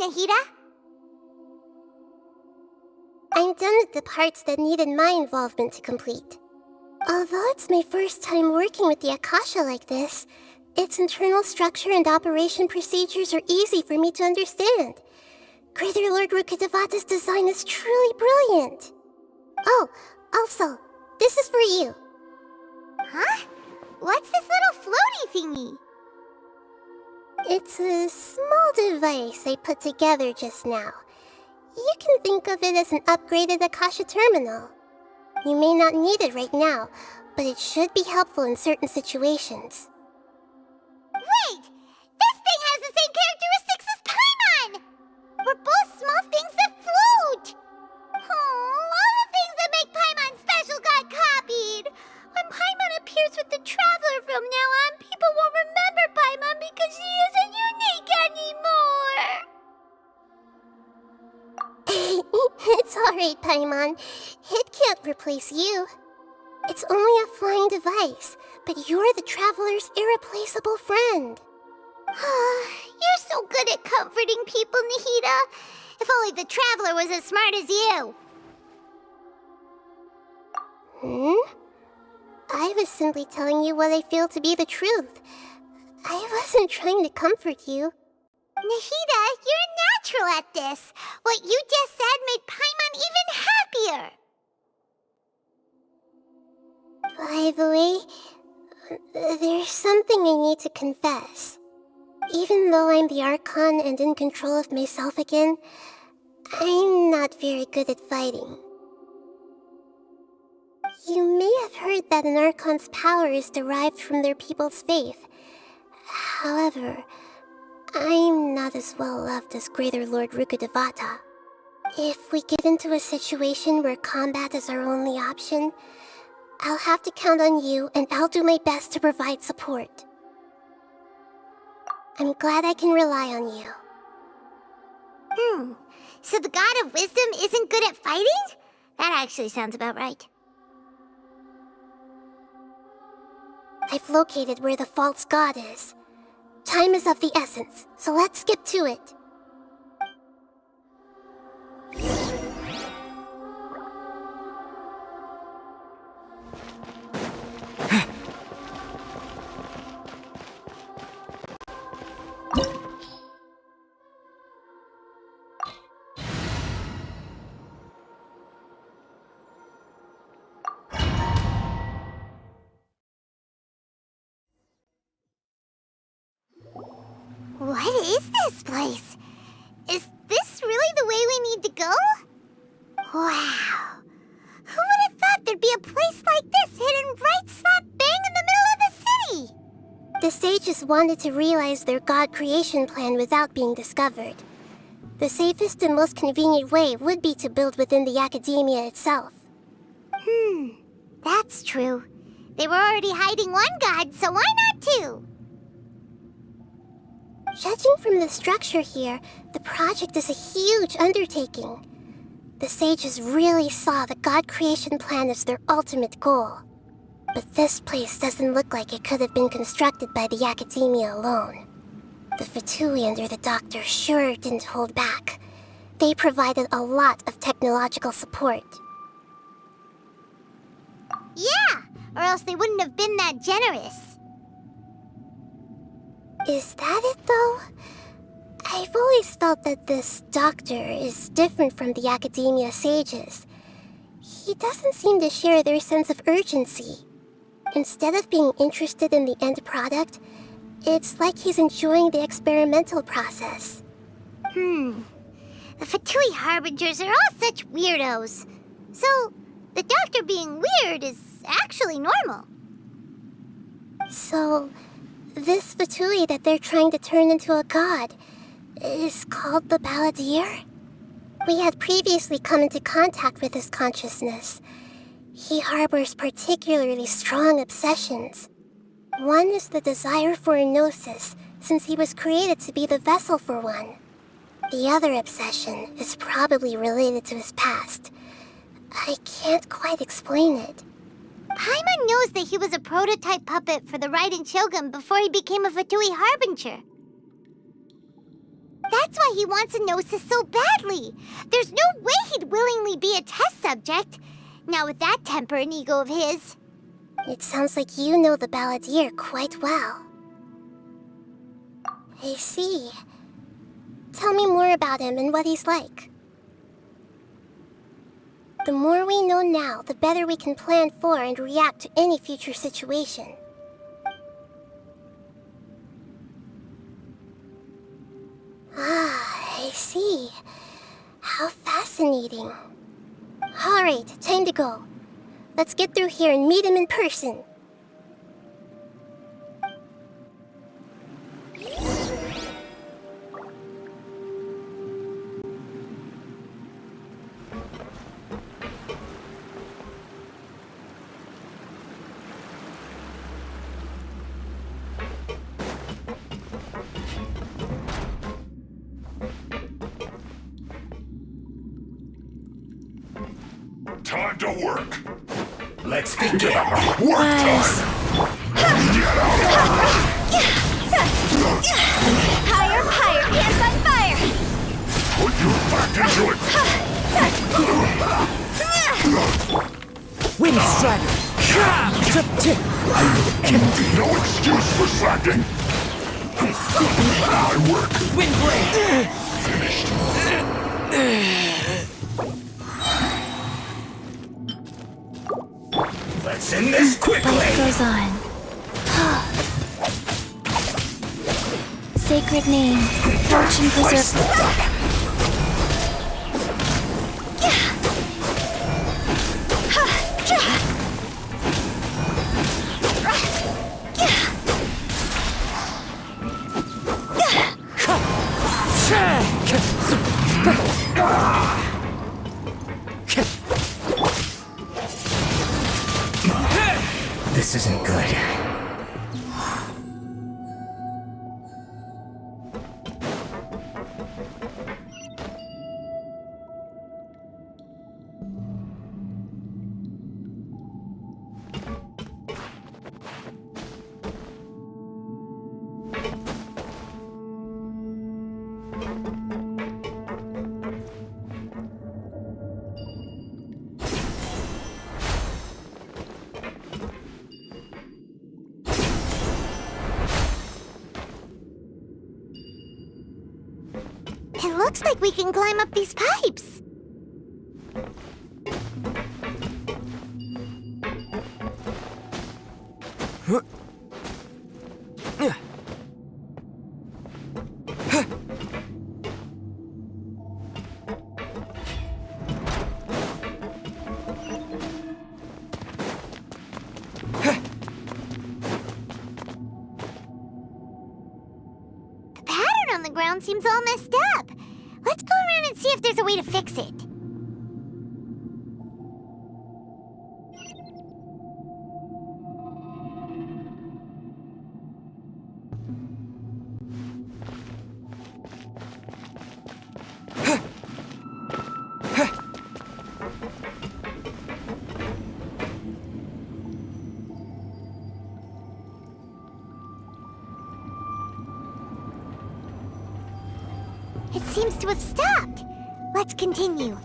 Nahida? I'm done with the parts that needed my involvement to complete. Although it's my first time working with the Akasha like this, its internal structure and operation procedures are easy for me to understand. Greater Lord Rukkhadevata's design is truly brilliant. Oh, also, this is for you. Huh? What's this little floaty thingy? It's a small device I put together just now. You can think of it as an upgraded Akasha terminal. You may not need it right now, but it should be helpful in certain situations. Wait! This thing has the same characteristics as Paimon! We're both small things that float! Oh, all the things that make Paimon special got copied! When Paimon appears with the Traveler from now on, people won't remember Paimon because she isn't unique anymore! It's alright, Paimon. It can't replace you. It's only a flying device, but you're the Traveler's irreplaceable friend. You're so good at comforting people, Nahida. If only the Traveler was as smart as you. I was simply telling you what I feel to be the truth. I wasn't trying to comfort you. Nahida, you're natural at this. What you just said made Paimon even happier. By the way, there's something I need to confess. Even though I'm the Archon and in control of myself again, I'm not very good at fighting. You may have heard that an Archon's power is derived from their people's faith. However, I'm not as well loved as Greater Lord Rukkhadevata. If we get into a situation where combat is our only option, I'll have to count on you, and I'll do my best to provide support. I'm glad I can rely on you. So the God of Wisdom isn't good at fighting? That actually sounds about right. I've located where the false god is. Time is of the essence, so let's skip to it. What is this place? Is this really the way we need to go? Wow. Who would have thought there'd be a place like this hidden right slap bang in the middle of the city? The sages wanted to realize their god creation plan without being discovered. The safest and most convenient way would be to build within the academia itself. That's true. They were already hiding one god, so why not two? Judging from the structure here, the project is a huge undertaking. The sages really saw the god creation plan as their ultimate goal. But this place doesn't look like it could have been constructed by the academia alone. The Fatui under the doctor sure didn't hold back. They provided a lot of technological support. Yeah, or else they wouldn't have been that generous. Is that it, though? I've always felt that this doctor is different from the academia sages. He doesn't seem to share their sense of urgency. Instead of being interested in the end product, it's like he's enjoying the experimental process. The Fatui Harbingers are all such weirdos. So, the doctor being weird is actually normal. So, this Fatui that they're trying to turn into a god is called the Balladeer? We had previously come into contact with his consciousness. He harbors particularly strong obsessions. One is the desire for a gnosis, since he was created to be the vessel for one. The other obsession is probably related to his past. I can't quite explain it. Paimon knows that he was a prototype puppet for the Raiden Shogun before he became a Fatui Harbinger. That That's why he wants a Gnosis so badly. There's no way he'd willingly be a test subject. Not with that temper and ego of his. It sounds like you know the Balladeer quite well. I see. Tell me more about him and what he's like. The more we know now, the better we can plan for and react to any future situation. Ah, I see. How fascinating. Alright, time to go. Let's get through here and meet him in person. Time to work. Let's begin. Work time. Higher, higher, hands on fire! Put your back into it. Wind Strider. No excuse for slacking. I work. Wind Blade. Let's end this quickly. Life goes on. Sacred name, fortune preserve. This isn't good. It looks like we can climb up these pipes. The pattern on the ground seems all messed up. Let's go around and see if there's a way to fix it. It seems to have stopped. Let's continue.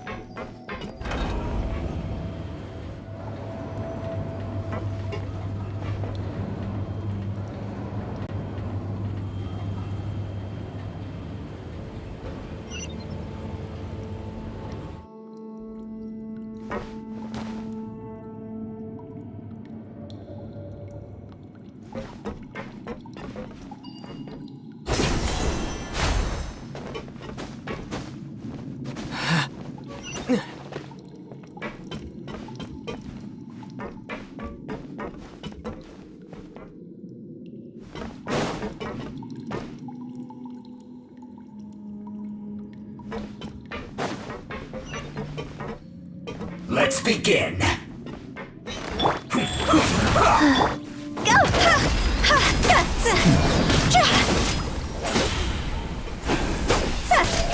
Let's begin. Go!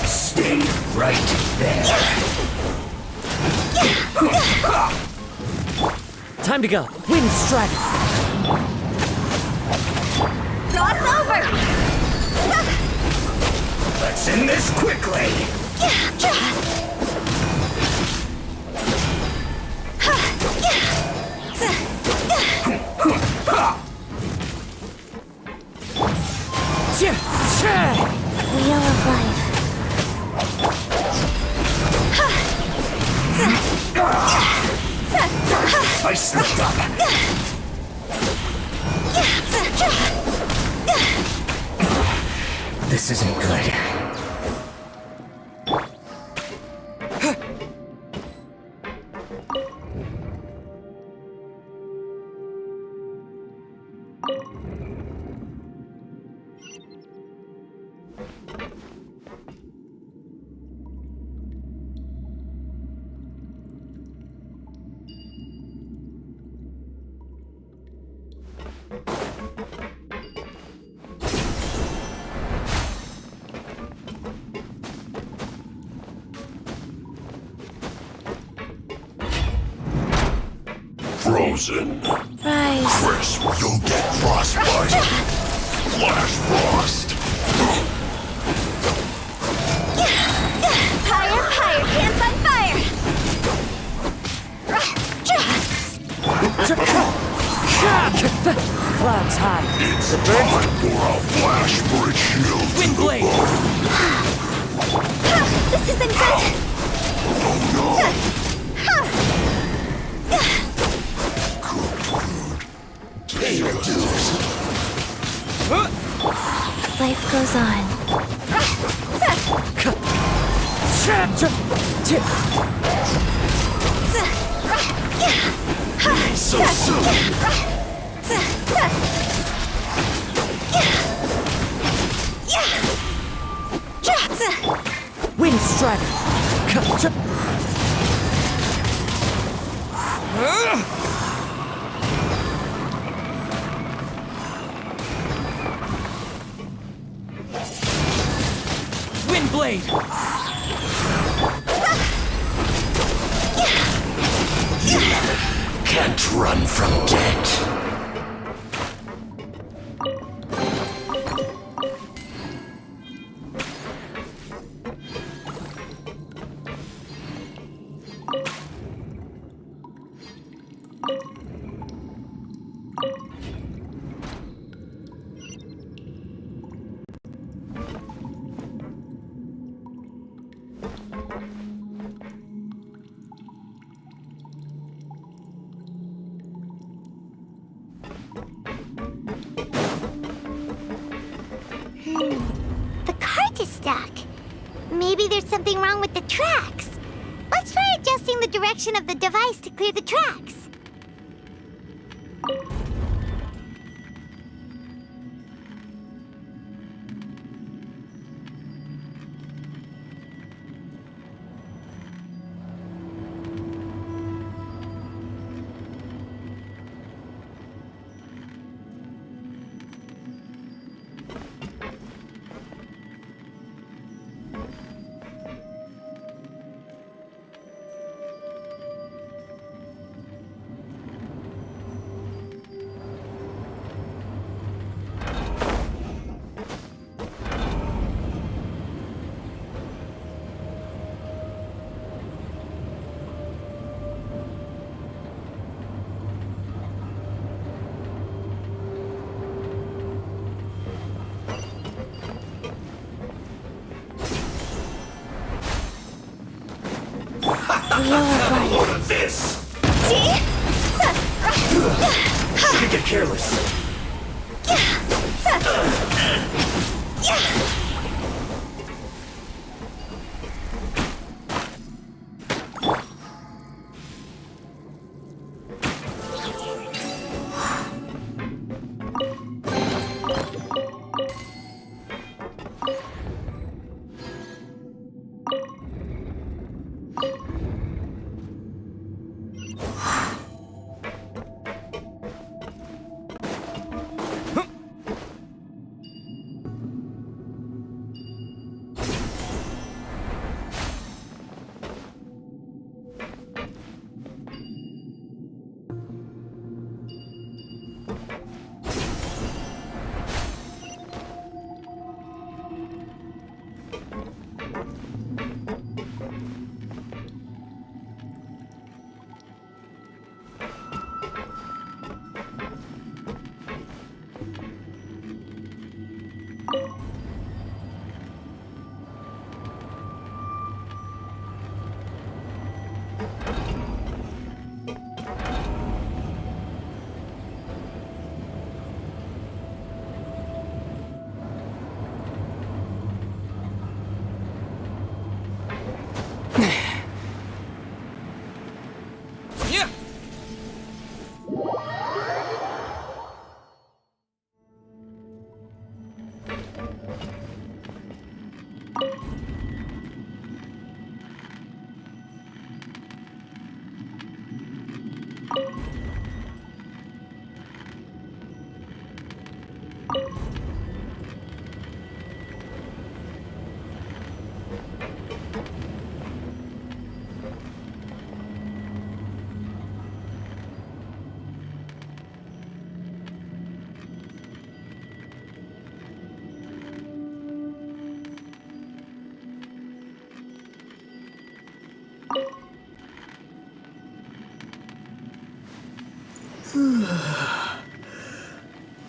Stay right there. Time to go. Wind Strider. Cross over! Let's end this quickly! Wheel of life. I slipped up! This isn't good. Frozen. Rise. Crisp. You'll get frostbite. Flash frost. Higher, higher, hands on fire! Clouds high. It's The birds. time for a flash bridge shield to Wind the blade. bone. This isn't good! Oh no. Take this. Life goes on. So soon. Wind strider. Wind blade. Can't run from death. The cart is stuck. Maybe there's something wrong with the tracks. Let's try adjusting the direction of the device to clear the tracks. Wheel of life. Load of this! Shouldn't get careless.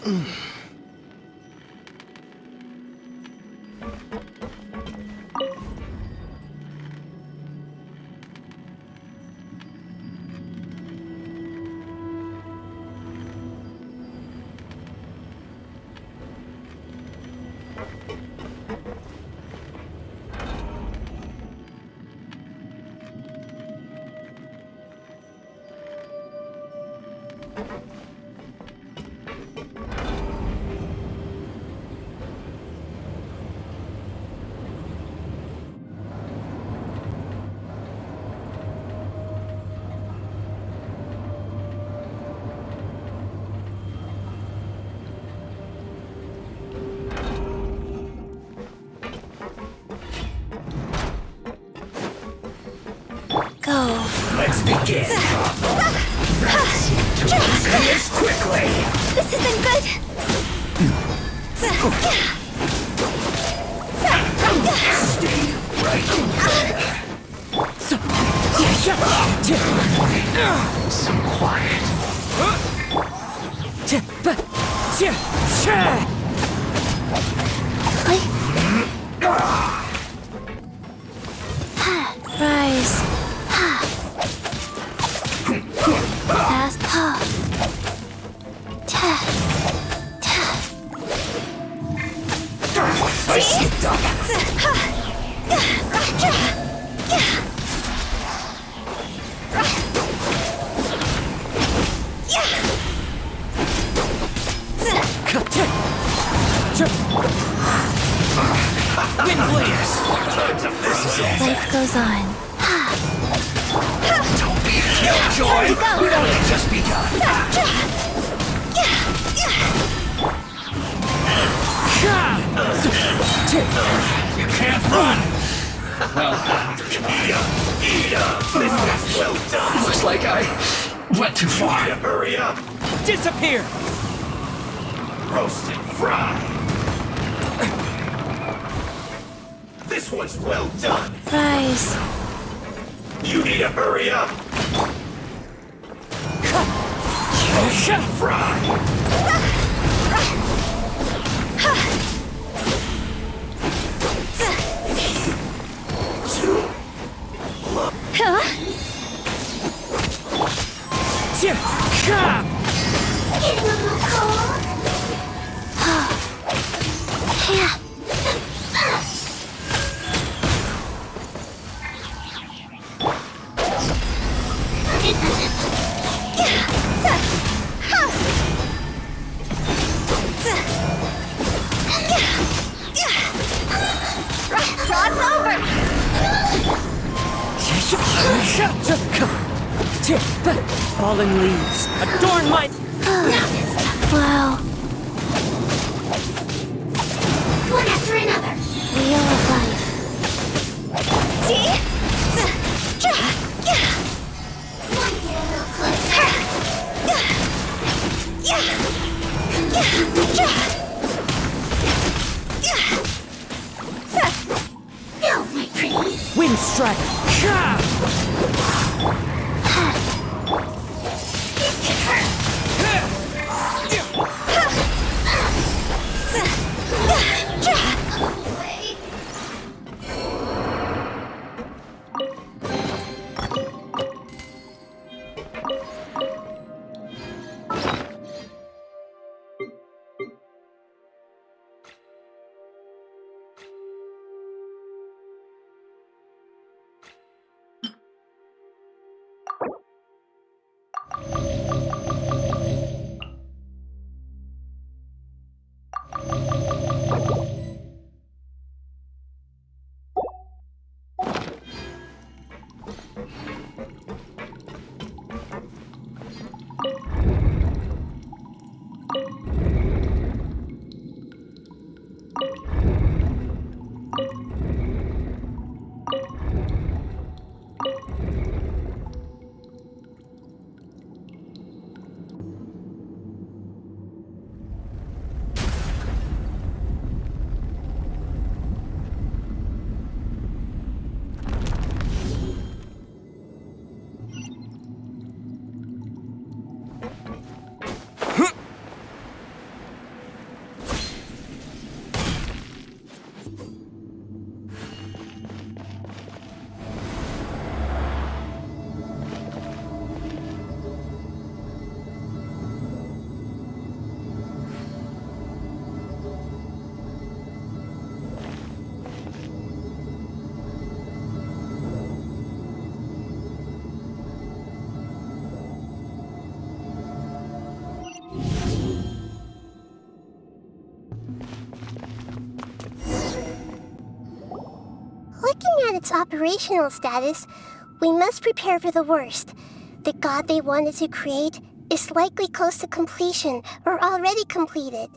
Go. Let's begin. Finish quickly. This isn't good. Stay right Some quiet. Rise. Fast paw. I slipped up. Wind blades. This is it. Life goes on. Don't be a killjoy. We've only just begun. You can't run. Eat up. This is well done. Looks like I went too far. Hurry up. Disappear. Roast and fry. This one's well done. Rise. You need to hurry up. Fry. Fallen leaves adorn my. Wow. One after another. Wheel of life. Want to get a little closer? No, my pretties. Wind strike. This can hurt. Away. its operational status, we must prepare for the worst. The god they wanted to create is likely close to completion or already completed.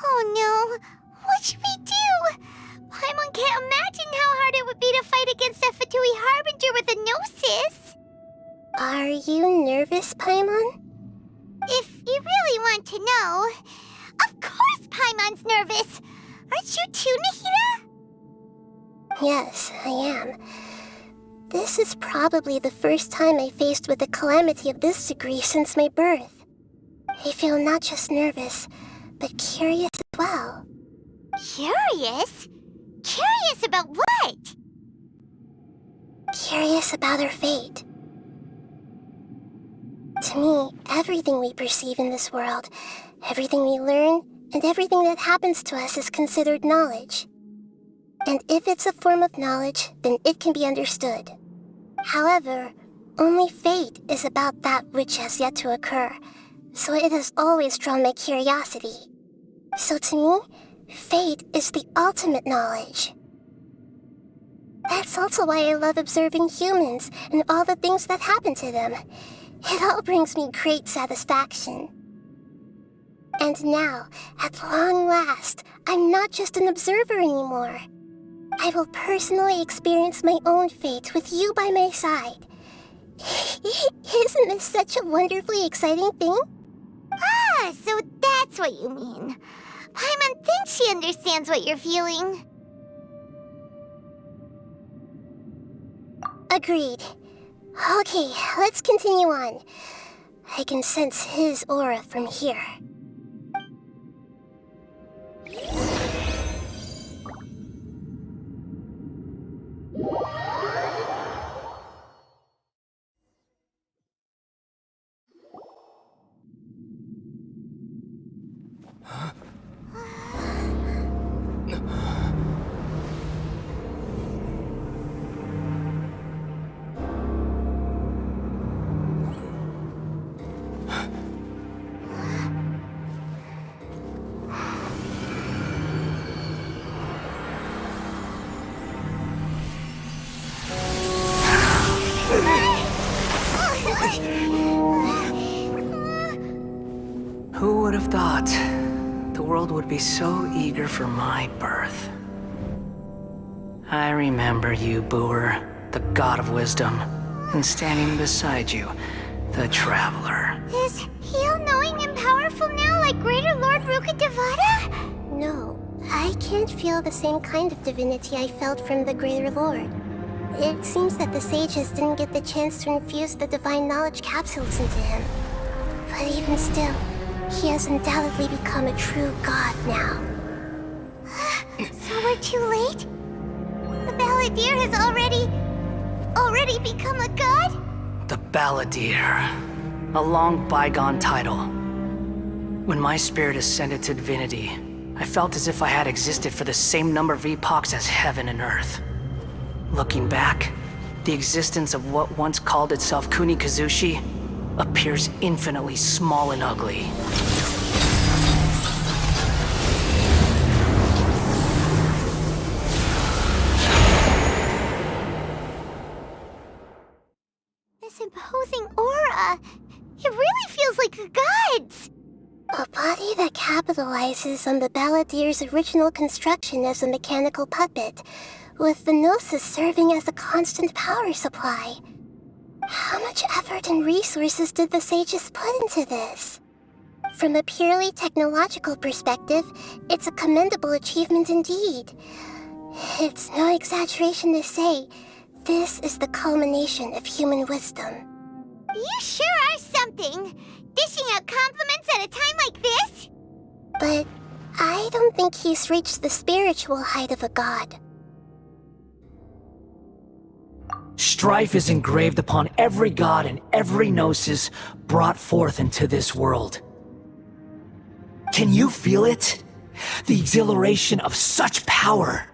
Oh no! What should we do? Paimon can't imagine how hard it would be to fight against a Fatui Harbinger with a Gnosis! Are you nervous, Paimon? If you really want to know, of course Paimon's nervous! Aren't you too, Nahida? Yes, I am. This is probably the first time I faced with a calamity of this degree since my birth. I feel not just nervous, but curious as well. Curious? Curious about what? Curious about our fate. To me, everything we perceive in this world, everything we learn, and everything that happens to us is considered knowledge. And if it's a form of knowledge, then it can be understood. However, only fate is about that which has yet to occur, so it has always drawn my curiosity. So to me, fate is the ultimate knowledge. That's also why I love observing humans and all the things that happen to them. It all brings me great satisfaction. And now, at long last, I'm not just an observer anymore. I will personally experience my own fate with you by my side. Isn't this such a wonderfully exciting thing? Ah, so that's what you mean. Paimon thinks she understands what you're feeling. Agreed. Okay, let's continue on. I can sense his aura from here. Who would have thought the world would be so eager for my birth? I remember you, Booer, the god of wisdom, and standing beside you, the traveler. Is he all-knowing and powerful now like Greater Lord Rukkhadevata? No, I can't feel the same kind of divinity I felt from the Greater Lord. It seems that the sages didn't get the chance to infuse the divine knowledge capsules into him. But even still, he has undoubtedly become a true god now. So we're too late? The Balladeer has already become a god? The Balladeer. A long bygone title. When my spirit ascended to divinity, I felt as if I had existed for the same number of epochs as heaven and earth. Looking back, the existence of what once called itself Kunikazushi appears infinitely small and ugly. This imposing aura, it really feels like a god's. A body that capitalizes on the Balladeer's original construction as a mechanical puppet, with the Gnosis serving as a constant power supply. How much effort and resources did the sages put into this? From a purely technological perspective, it's a commendable achievement indeed. It's no exaggeration to say, this is the culmination of human wisdom. You sure are something! Dishing out compliments at a time like this? But I don't think he's reached the spiritual height of a god. Strife is engraved upon every god and every gnosis brought forth into this world. Can you feel it? The exhilaration of such power,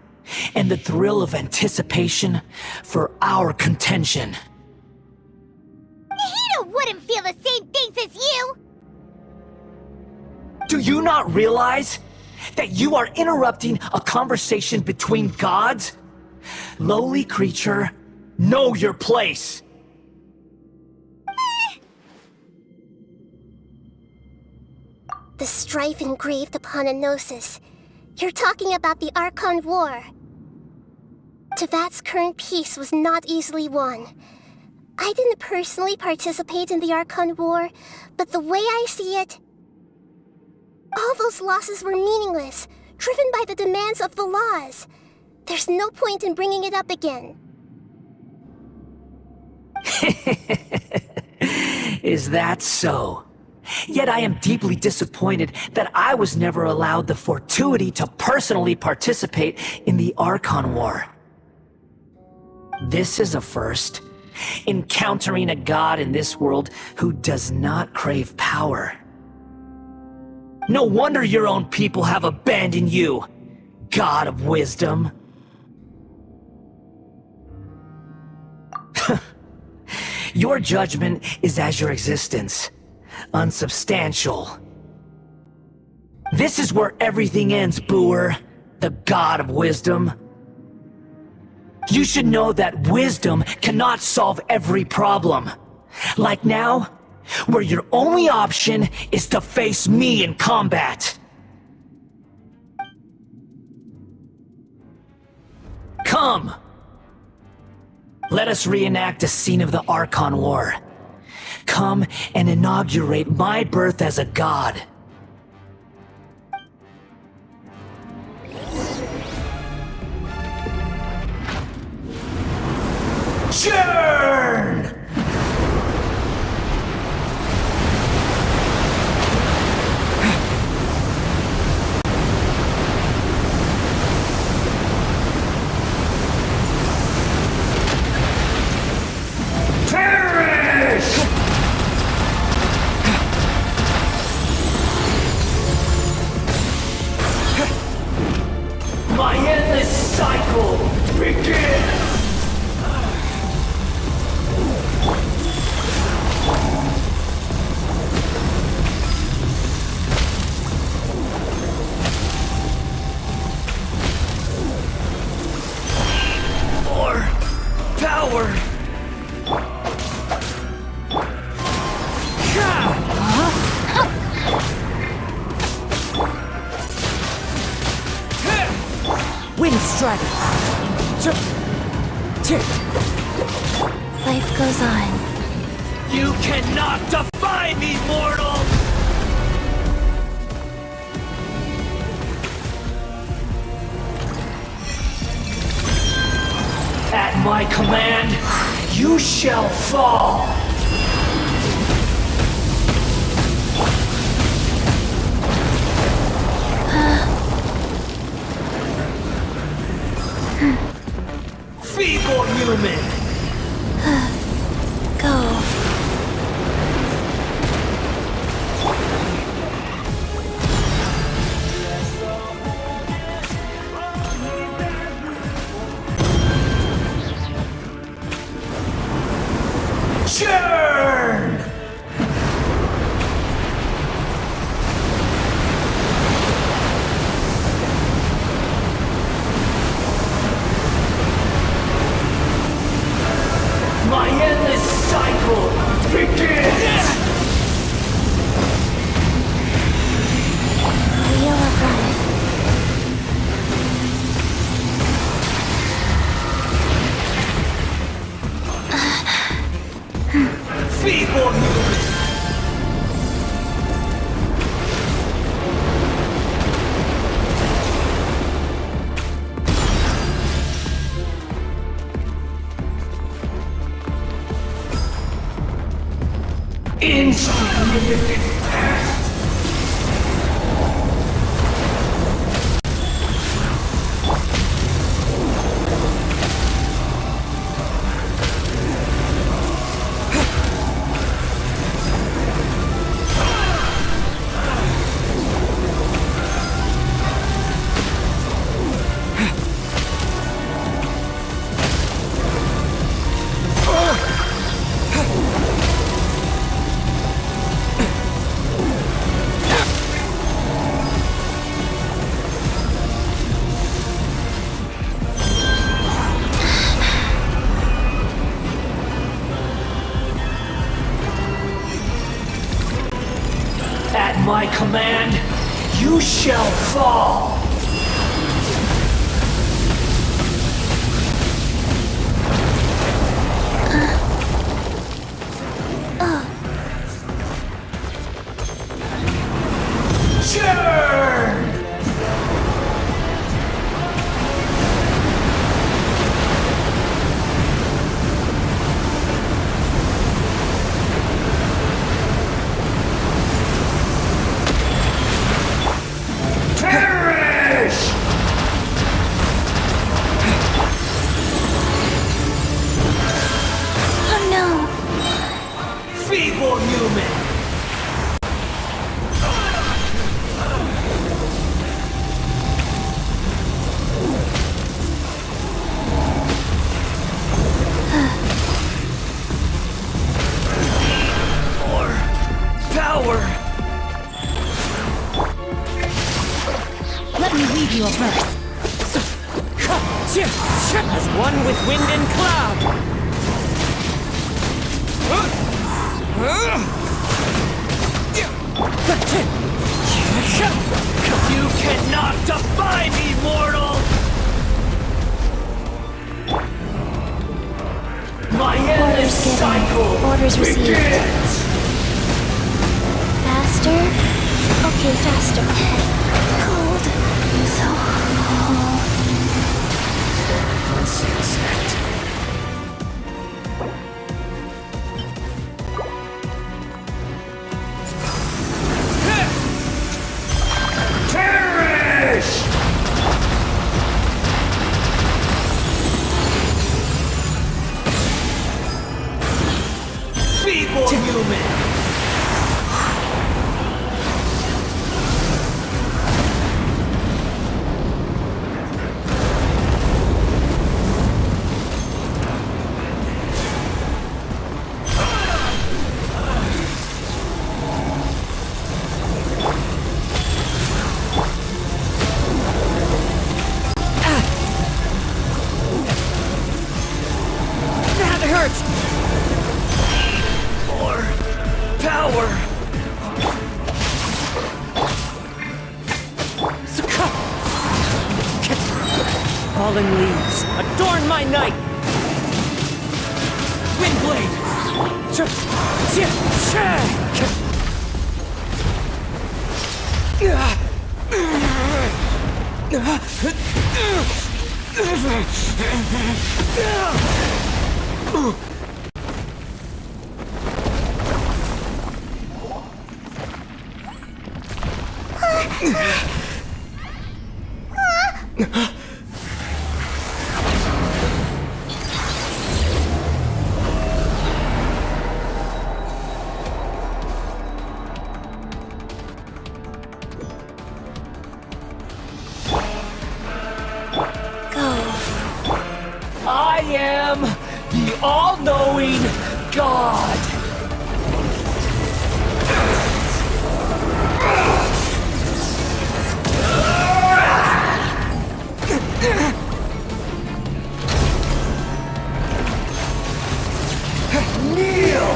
and the thrill of anticipation for our contention. Nahida wouldn't feel the same things as you! Do you not realize? that you are interrupting a conversation between gods? Lowly creature, know your place. The strife engraved upon a gnosis. You're talking about the Archon War. Tevat's current peace was not easily won. I didn't personally participate in the Archon War, but the way I see it, all those losses were meaningless, driven by the demands of the laws. There's no point in bringing it up again. Is that so? Yet I am deeply disappointed that I was never allowed the fortuity to personally participate in the Archon War. This is a first. Encountering a god in this world who does not crave power. No wonder your own people have abandoned you, God of Wisdom. Your judgment is as your existence. Unsubstantial. This is where everything ends, Booer, the God of Wisdom. You should know that wisdom cannot solve every problem. Like now, where your only option is to face me in combat. Come! Let us reenact a scene of the Archon War. Come and inaugurate my birth as a god. Churn! Perish! My endless cycle begins! More power! Wind Strider! Life goes on. You cannot defy me, mortal! At my command, you shall fall! Feeble human! Go. Churn! My endless cycle begins! Wheel of life. Feeble human! Insignificant past! At my command, you shall fall! Churn! Perish! Oh no! Feeble human! More power! Let me read you a verse. As one with wind and cloud. You cannot defy me, mortal! My endless given. cycle Orders received. begins! Faster? Okay, faster. Cold. So cold. Perish! Feeble human! That hurts! More power! Fallen leaves, adorn my night! Windblade! I am the all-knowing God! Kneel!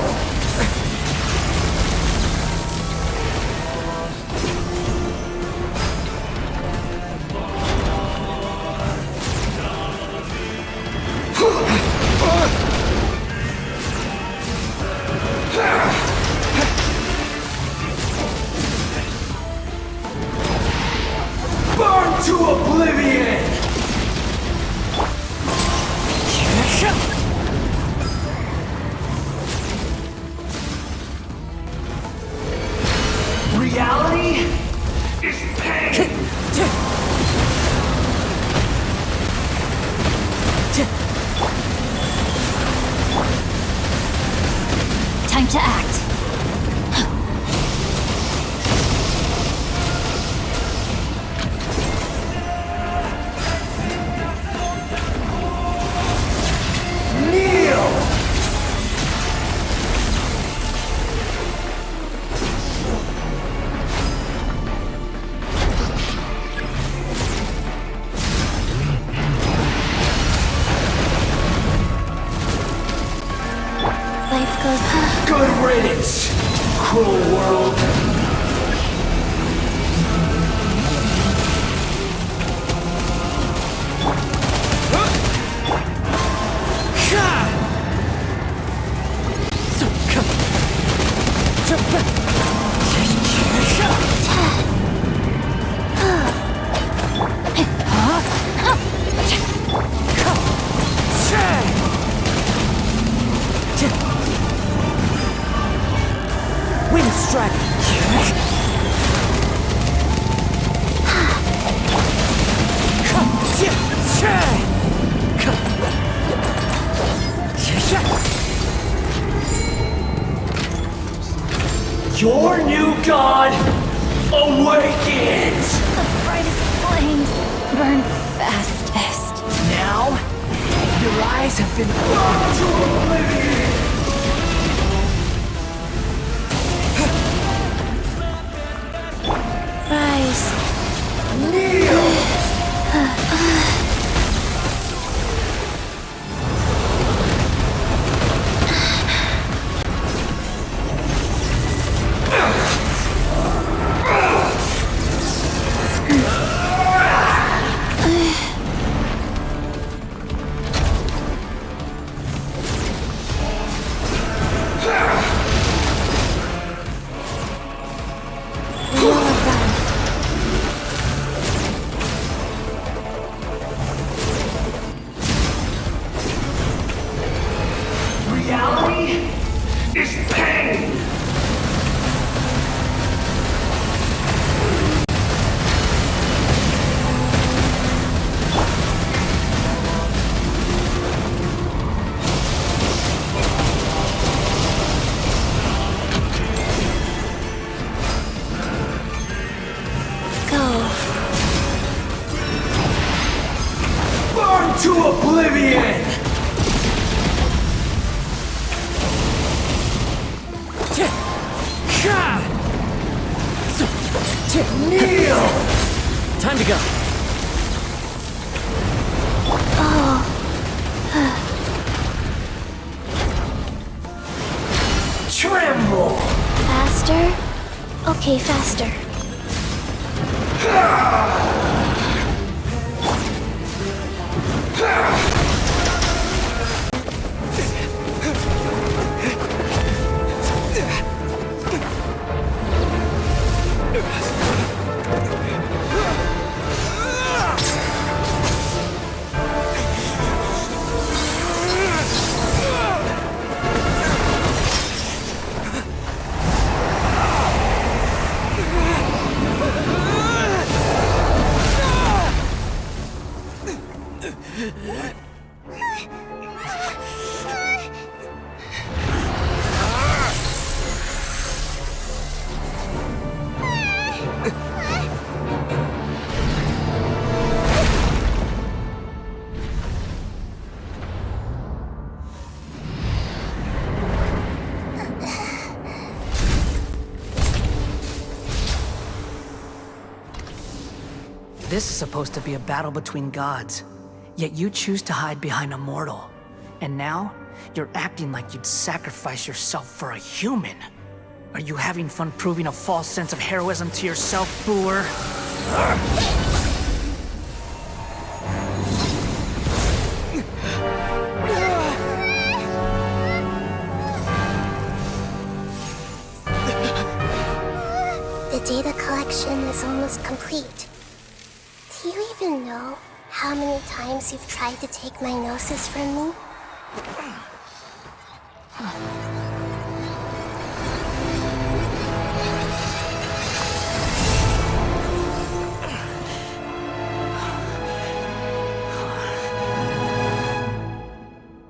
Burn to oblivion! Reality is pain! Time to act. Kneel! Life goes. Good riddance, cruel world. Your new god awakens! The brightest flames burn fastest. Now, your eyes have been brought to oblivion! Rise. Reality is pain! Burn to oblivion! Kneel! Time to go. Tremble! Faster? Okay, faster. This is supposed to be a battle between gods, yet you choose to hide behind a mortal. And now, you're acting like you'd sacrifice yourself for a human. Are you having fun proving a false sense of heroism to yourself, Booer? The data collection is almost complete. Do you even know how many times you've tried to take my gnosis from me?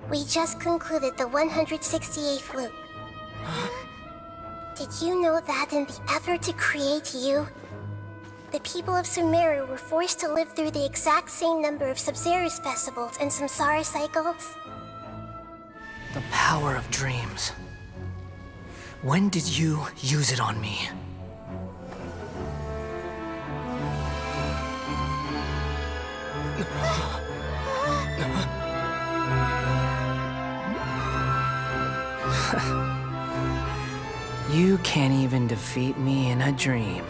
We just concluded the 168th loop. Did you know that in the effort to create you, the people of Sumeru were forced to live through the exact same number of Sub-Zerus festivals and Samsara cycles? The power of dreams. When did you use it on me? You can't even defeat me in a dream.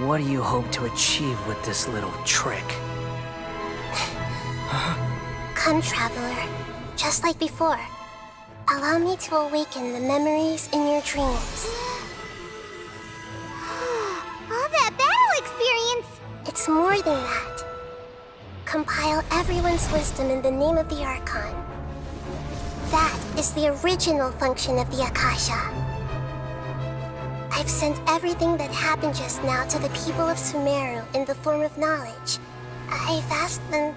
What do you hope to achieve with this little trick? Come, Traveler. Just like before. Allow me to awaken the memories in your dreams. All that battle experience! It's more than that. Compile everyone's wisdom in the name of the Archon. That is the original function of the Akasha. I've sent everything that happened just now to the people of Sumeru in the form of knowledge. I've asked them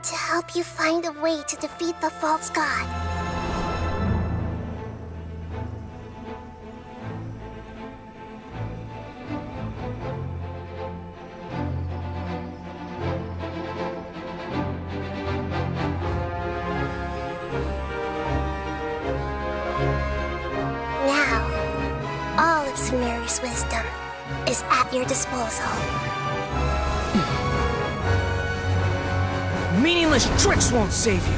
to help you find a way to defeat the false god. Sumeru's wisdom is at your disposal. Meaningless tricks won't save you.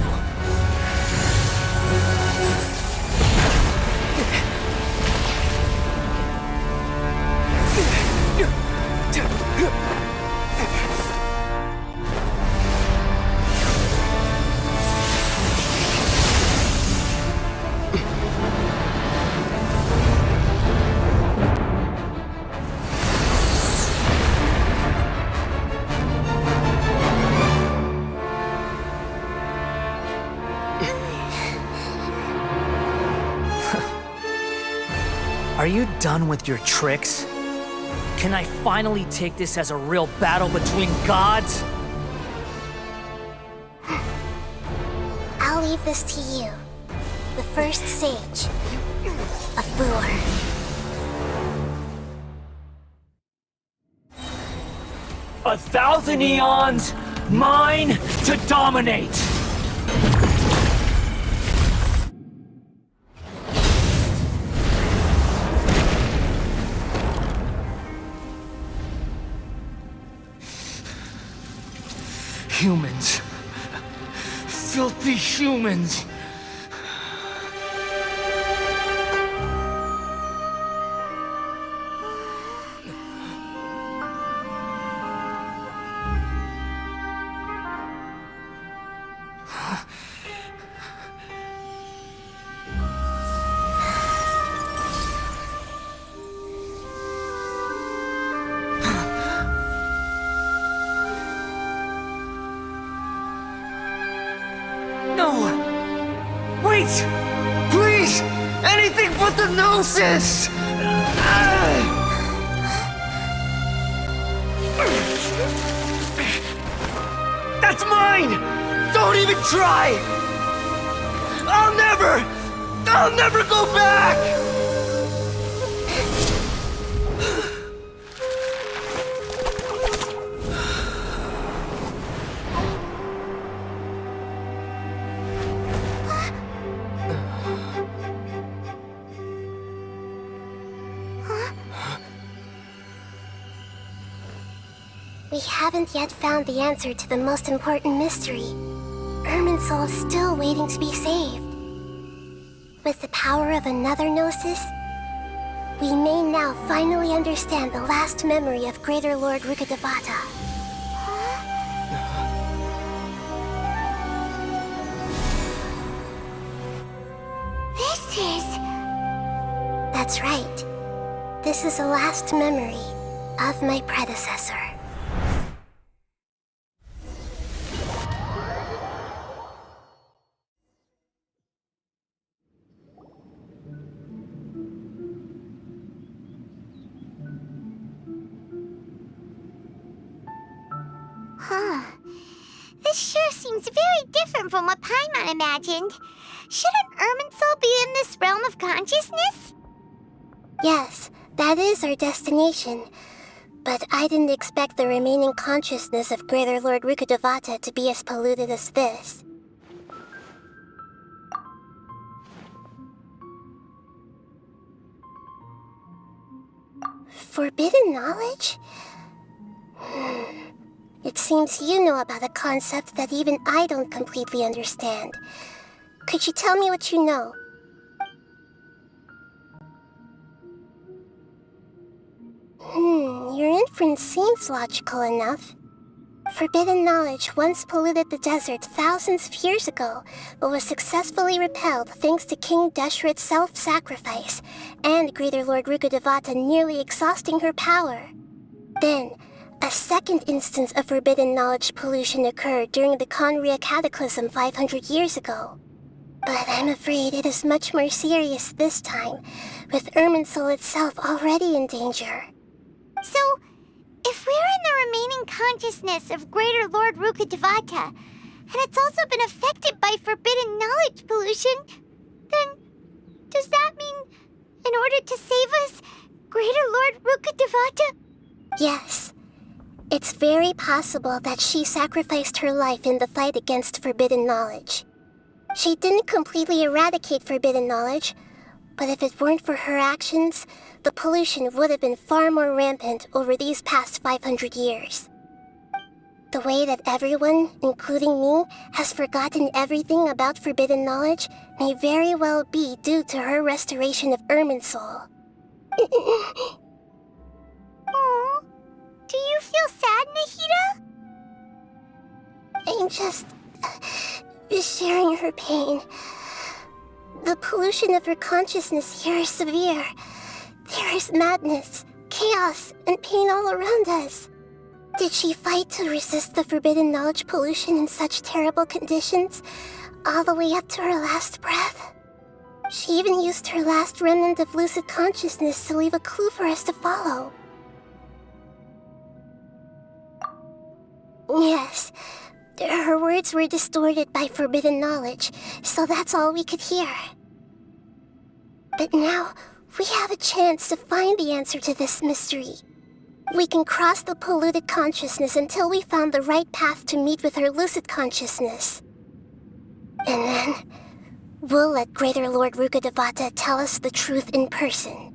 Are you done with your tricks? Can I finally take this as a real battle between gods? I'll leave this to you, the first sage of Boor. A thousand eons, mine to dominate! Humans. Filthy humans. Wait! Please! Anything but the Gnosis! That's mine! Don't even try! I'll never go back! We haven't yet found the answer to the most important mystery. Irminsul is still waiting to be saved. With the power of another Gnosis, we may now finally understand the last memory of Greater Lord Rukkhadevata. This is... That's right. This is the last memory of my predecessor. Huh. This sure seems very different from what Paimon imagined. Shouldn't Irminsul be in this realm of consciousness? Yes, that is our destination. But I didn't expect the remaining consciousness of Greater Lord Rukkhadevata to be as polluted as this. Forbidden knowledge? It seems you know about a concept that even I don't completely understand. Could you tell me what you know? Your inference seems logical enough. Forbidden knowledge once polluted the desert thousands of years ago, but was successfully repelled thanks to King Deshret's self-sacrifice, and Greater Lord Rukkhadevata nearly exhausting her power. Then, a second instance of forbidden knowledge pollution occurred during the Conria Cataclysm 500 years ago. But I'm afraid it is much more serious this time, with Irminsul itself already in danger. So, if we're in the remaining consciousness of Greater Lord Rukkhadevata, and it's also been affected by forbidden knowledge pollution, then does that mean, in order to save us, Greater Lord Rukkhadevata? Yes. It's very possible that she sacrificed her life in the fight against forbidden knowledge. She didn't completely eradicate forbidden knowledge, But if it weren't for her actions, the pollution would have been far more rampant over these past 500 years. The way that everyone, including me, has forgotten everything about forbidden knowledge may very well be due to her restoration of Irminsul. Aw, do you feel sad, Nahida? I'm just sharing her pain. The pollution of her consciousness here is severe. There is madness, chaos, and pain all around us. Did she fight to resist the forbidden knowledge pollution in such terrible conditions, all the way up to her last breath? She even used her last remnant of lucid consciousness to leave a clue for us to follow. Yes, her words were distorted by forbidden knowledge, so that's all we could hear. But now, we have a chance to find the answer to this mystery. We can cross the polluted consciousness until we found the right path to meet with her lucid consciousness. And then, we'll let Greater Lord Rukkhadevata tell us the truth in person.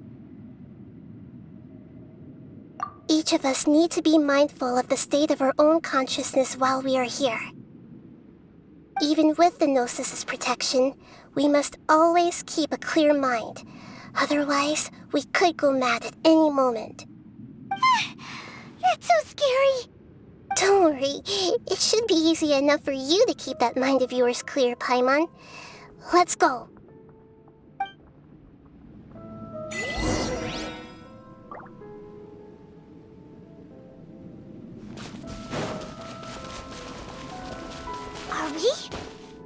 Each of us need to be mindful of the state of our own consciousness while we are here. Even with the Gnosis's protection, we must always keep a clear mind. Otherwise, we could go mad at any moment. That's so scary. Don't worry, it should be easy enough for you to keep that mind of yours clear, Paimon. Let's go. Are we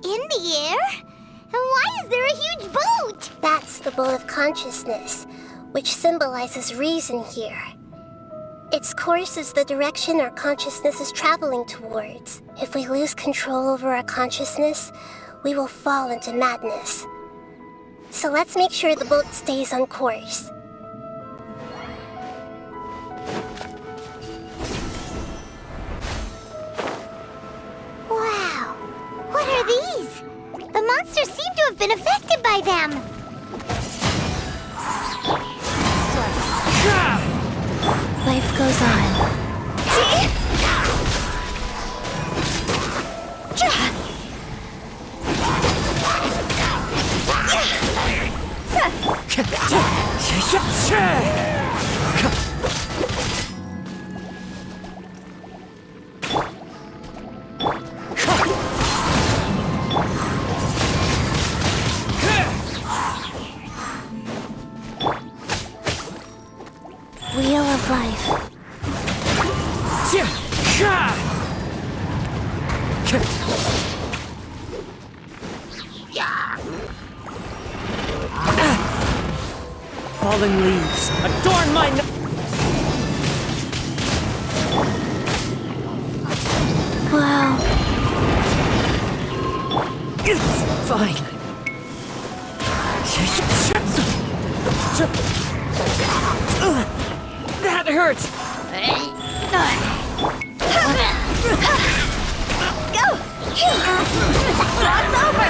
in the air? And why is there a huge boat? That's the boat of consciousness, which symbolizes reason here. Its course is the direction our consciousness is traveling towards. If we lose control over our consciousness, we will fall into madness. So let's make sure the boat stays on course. Wow, what are these? The monsters seem to have been affected by them. Life goes on. Wheel of life. Falling leaves adorn my Wow. It's fine. That hurts. Go! Cross over!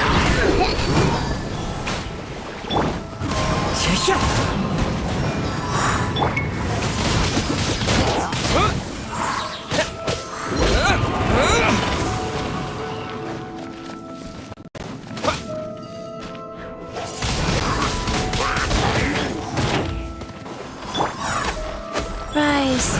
Rise.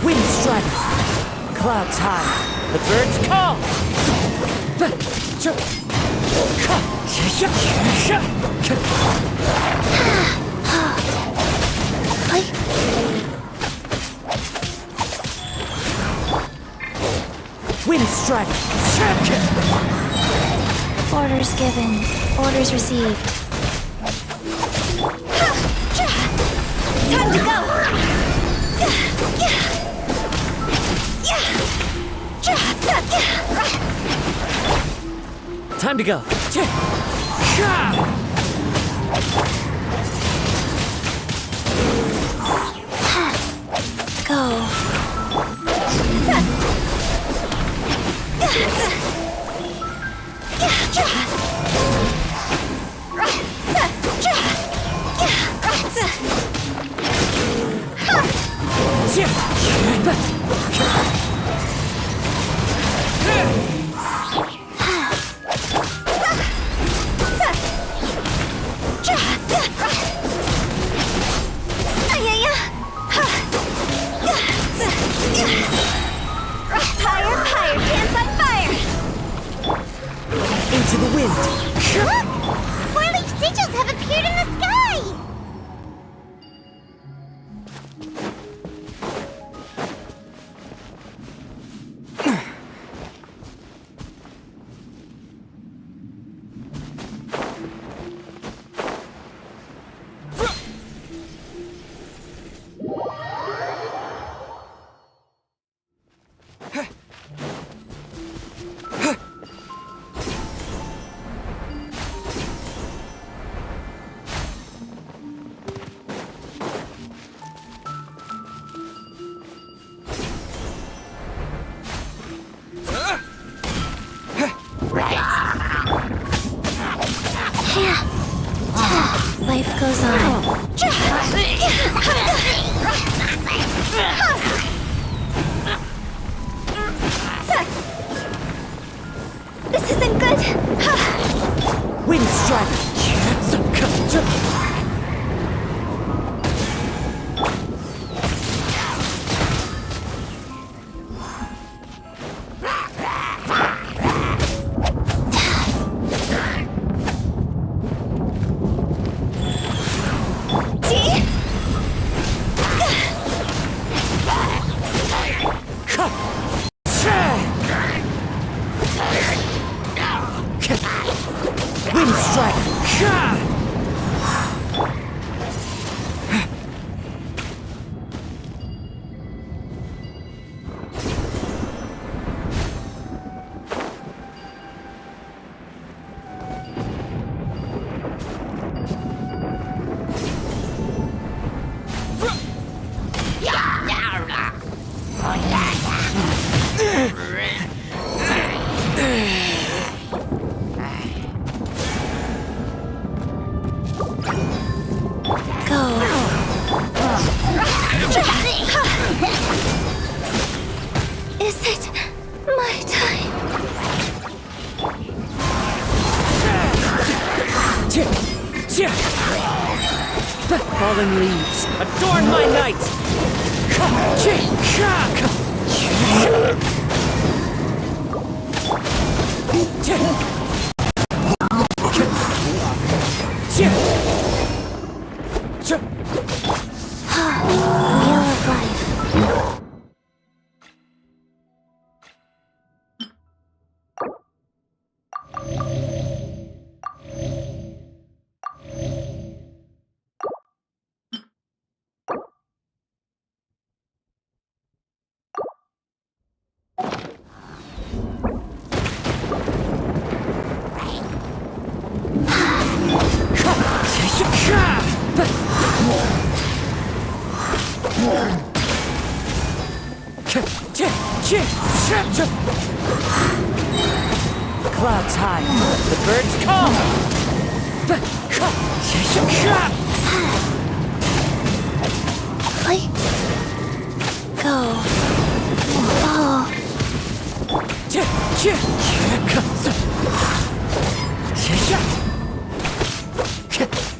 Wind strike. Clouds high. The birds call. Wind strike! Orders given. Orders received. Time to go! Time to go. Go. Fire, dance on fire! Into the wind! Look! Four-leaf sigils have appeared in the sky! Life goes on. This isn't good! Wind strike! Wind strike! Is it my time? Falling leaves, adorn my night! Wheel of life. Clouds high, the birds come! Play. Go. Oh.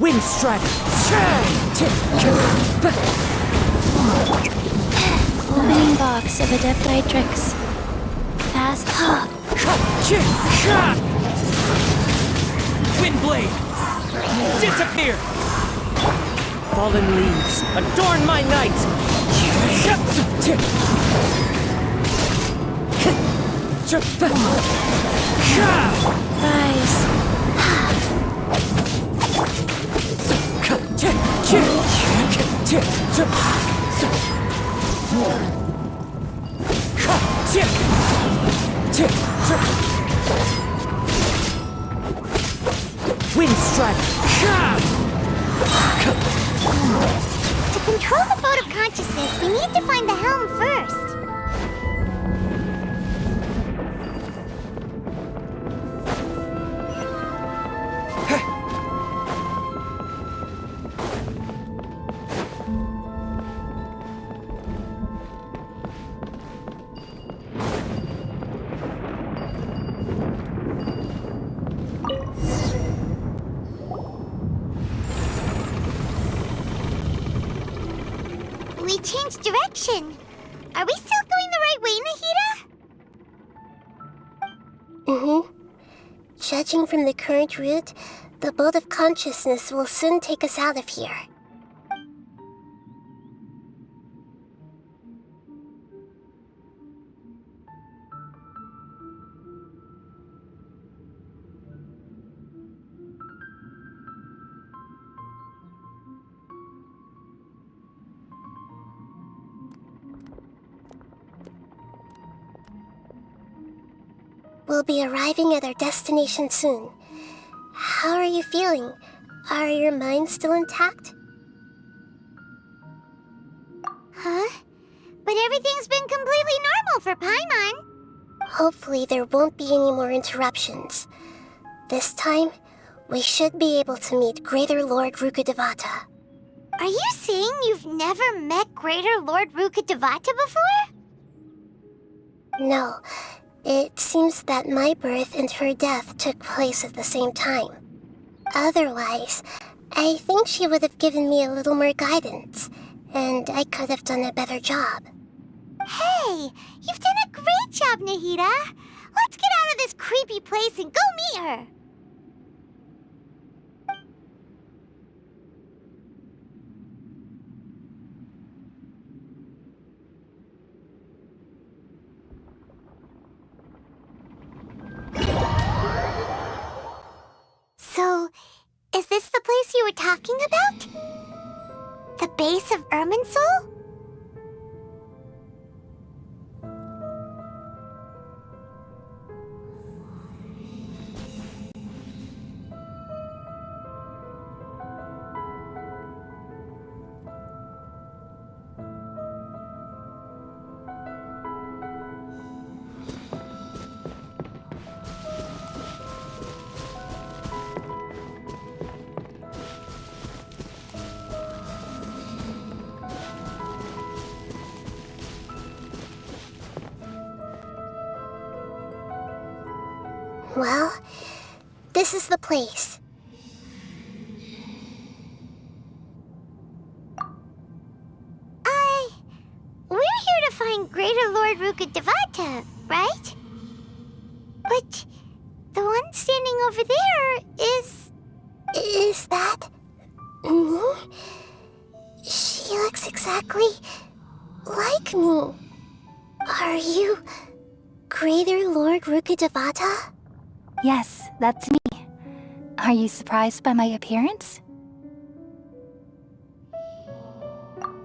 Wind strike! Opening box of Adepti tricks. Fast. Windblade! Disappear! Fallen leaves, adorn my night! Rise. Wind strike! To control the boat of consciousness, we need to find the helm first. We changed direction. Are we still going the right way, Nahida? Judging from the current route, the boat of consciousness will soon take us out of here. We'll be arriving at our destination soon. How are you feeling? Are your minds still intact? Huh? But everything's been completely normal for Paimon. Hopefully there won't be any more interruptions. This time, we should be able to meet Greater Lord Rukkhadevata. Are you saying you've never met Greater Lord Rukkhadevata before? No, it seems that my birth and her death took place at the same time. Otherwise, I think she would have given me a little more guidance, and I could have done a better job. Hey, you've done a great job, Nahida. Let's get out of this creepy place and go meet her. So, is this the place you were talking about? The base of Irminsul? Well, this is the place. We're here to find Greater Lord Rukkhadevata, right? But the one standing over there is... Is that... me? She looks exactly like me. Are you Greater Lord Rukkhadevata? Yes, that's me. Are you surprised by my appearance?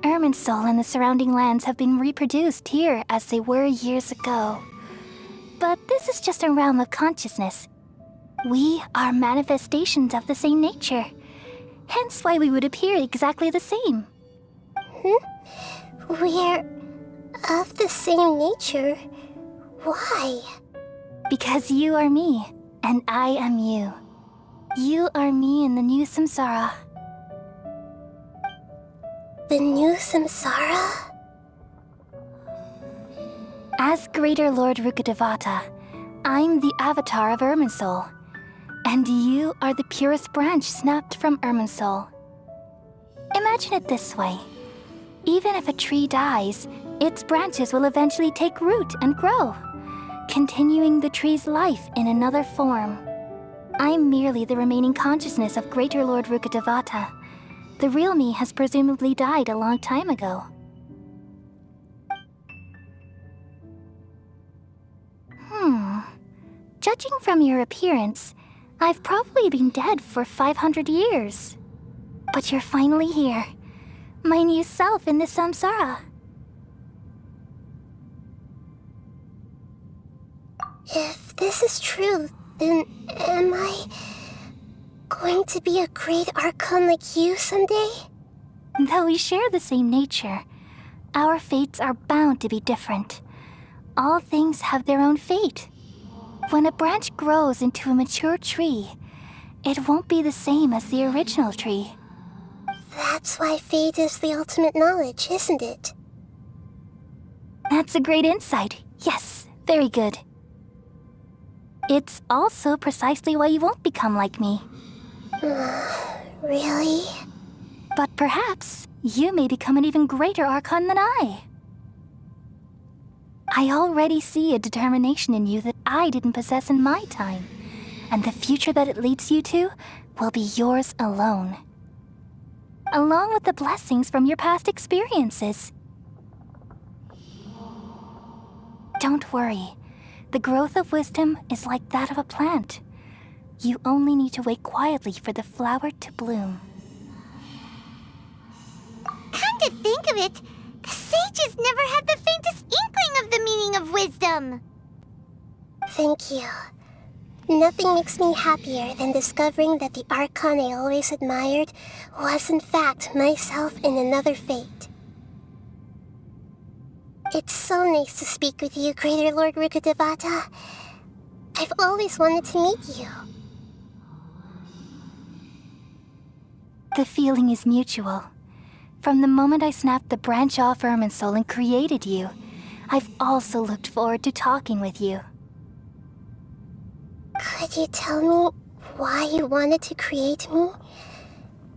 Irminsul and the surrounding lands have been reproduced here as they were years ago. But this is just a realm of consciousness. We are manifestations of the same nature. Hence why we would appear exactly the same. We're of the same nature. Why? Because you are me, and I am you. You are me in the new samsara. The new samsara? As Greater Lord Rukkhadevata, I'm the avatar of Irminsul. And you are the purest branch snapped from Irminsul. Imagine it this way. Even if a tree dies, its branches will eventually take root and grow, continuing the tree's life in another form. I'm merely the remaining consciousness of Greater Lord Rukkhadevata. The real me has presumably died a long time ago. Judging from your appearance, I've probably been dead for 500 years. But you're finally here. My new self in the samsara. If this is true, then am I going to be a great Archon like you someday? Though we share the same nature, our fates are bound to be different. All things have their own fate. When a branch grows into a mature tree, it won't be the same as the original tree. That's why fate is the ultimate knowledge, isn't it? That's a great insight. Yes, very good. It's also precisely why you won't become like me. Really? But perhaps you may become an even greater Archon than I. I already see a determination in you that I didn't possess in my time, and the future that it leads you to will be yours alone. Along with the blessings from your past experiences. Don't worry. The growth of wisdom is like that of a plant. You only need to wait quietly for the flower to bloom. Come to think of it, the sages never had the faintest inkling of the meaning of wisdom. Thank you. Nothing makes me happier than discovering that the Archon I always admired was in fact myself in another fate. It's so nice to speak with you, Greater Lord Rukkhadevata. I've always wanted to meet you. The feeling is mutual. From the moment I snapped the branch off Irminsul and created you, I've also looked forward to talking with you. Could you tell me why you wanted to create me?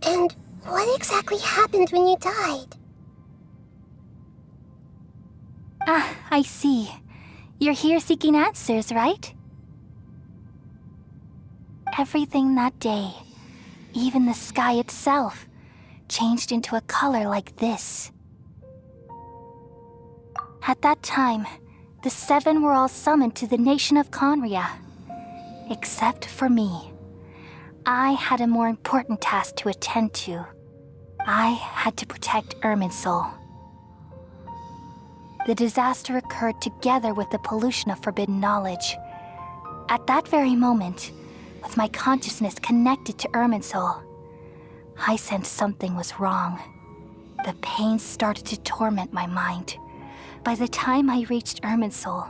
And what exactly happened when you died? Ah, I see. You're here seeking answers, right? Everything that day, even the sky itself, changed into a color like this. At that time, the seven were all summoned to the nation of Conria. Except for me. I had a more important task to attend to. I had to protect Irminsul. The disaster occurred together with the pollution of forbidden knowledge. At that very moment, with my consciousness connected to Irminsul, I sensed something was wrong. The pain started to torment my mind. By the time I reached Irminsul,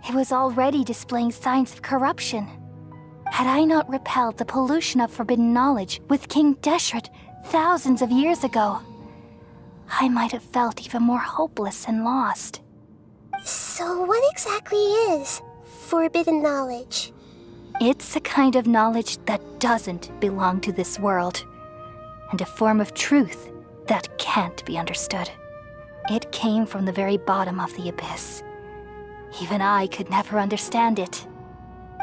it was already displaying signs of corruption. Had I not repelled the pollution of forbidden knowledge with King Deshret thousands of years ago, I might have felt even more hopeless and lost. So what exactly is forbidden knowledge? It's a kind of knowledge that doesn't belong to this world, and a form of truth that can't be understood. It came from the very bottom of the abyss. Even I could never understand it.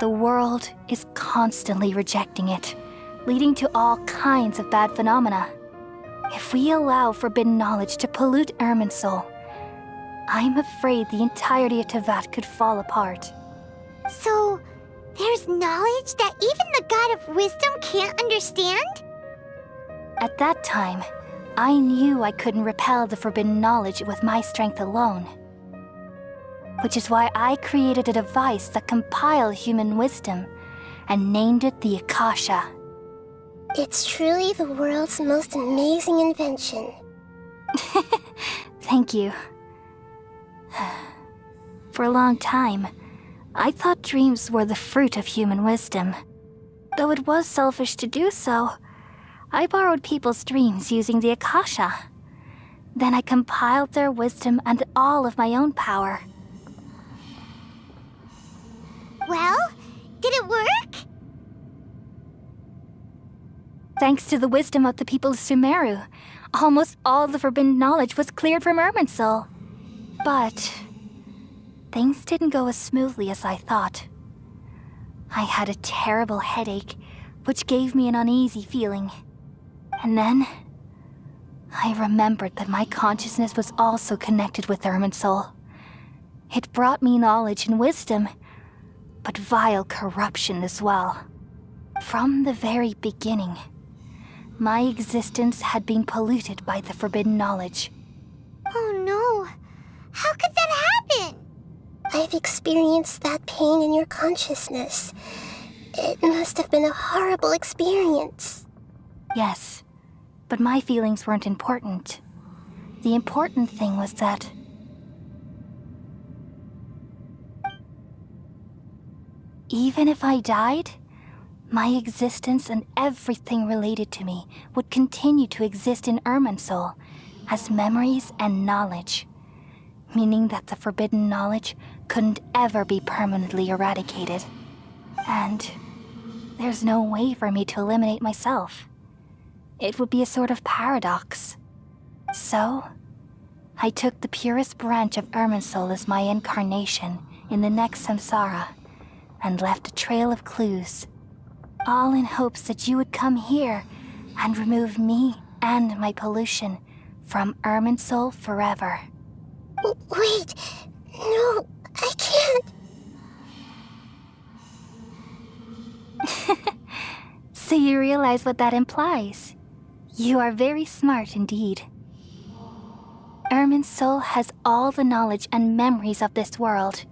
The world is constantly rejecting it, leading to all kinds of bad phenomena. If we allow forbidden knowledge to pollute Irminsul, I'm afraid the entirety of Tevat could fall apart. So, there's knowledge that even the God of wisdom can't understand? At that time, I knew I couldn't repel the forbidden knowledge with my strength alone. Which is why I created a device that compiled human wisdom and named it the Akasha. It's truly the world's most amazing invention. Thank you. For a long time, I thought dreams were the fruit of human wisdom. Though it was selfish to do so, I borrowed people's dreams using the Akasha. Then I compiled their wisdom and all of my own power. Well, did it work? Thanks to the wisdom of the people of Sumeru, almost all the forbidden knowledge was cleared from Irminsul. But things didn't go as smoothly as I thought. I had a terrible headache, which gave me an uneasy feeling. And then, I remembered that my consciousness was also connected with Irminsul. It brought me knowledge and wisdom, but vile corruption as well. From the very beginning, my existence had been polluted by the forbidden knowledge. Oh no. How could that happen? I've experienced that pain in your consciousness. It must have been a horrible experience. Yes, but my feelings weren't important. The important thing was that even if I died, my existence and everything related to me would continue to exist in Irminsul as memories and knowledge, meaning that the forbidden knowledge couldn't ever be permanently eradicated. And there's no way for me to eliminate myself. It would be a sort of paradox. So, I took the purest branch of Irminsul as my incarnation in the next samsara, and left a trail of clues, all in hopes that you would come here and remove me and my pollution from Irminsul forever. Wait, no, I can't. So you realize what that implies. You are very smart indeed. Irminsul has all the knowledge and memories of this world.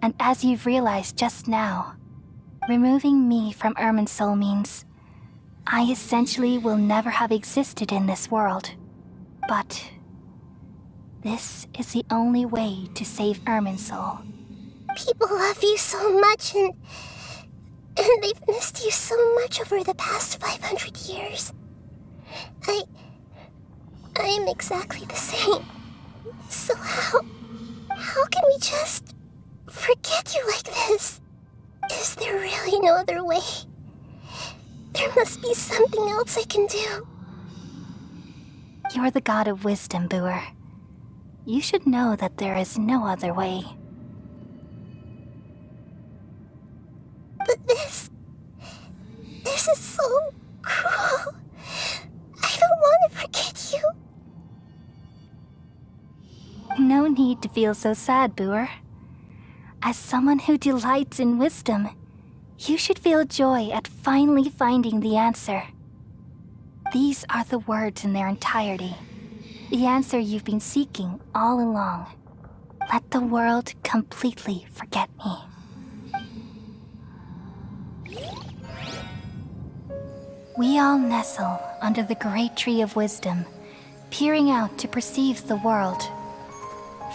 And as you've realized just now, removing me from Irminsul means I essentially will never have existed in this world. But this is the only way to save Irminsul. People love you so much, and they've missed you so much over the past 500 years. I am exactly the same. So how can we just forget you like this? Is there really no other way? There must be something else I can do. You're the god of wisdom, Booer. You should know that there is no other way. But this is so cruel. I don't want to forget you. No need to feel so sad, Booer. As someone who delights in wisdom, you should feel joy at finally finding the answer. These are the words in their entirety. The answer you've been seeking all along. Let the world completely forget me. We all nestle under the great tree of wisdom, peering out to perceive the world.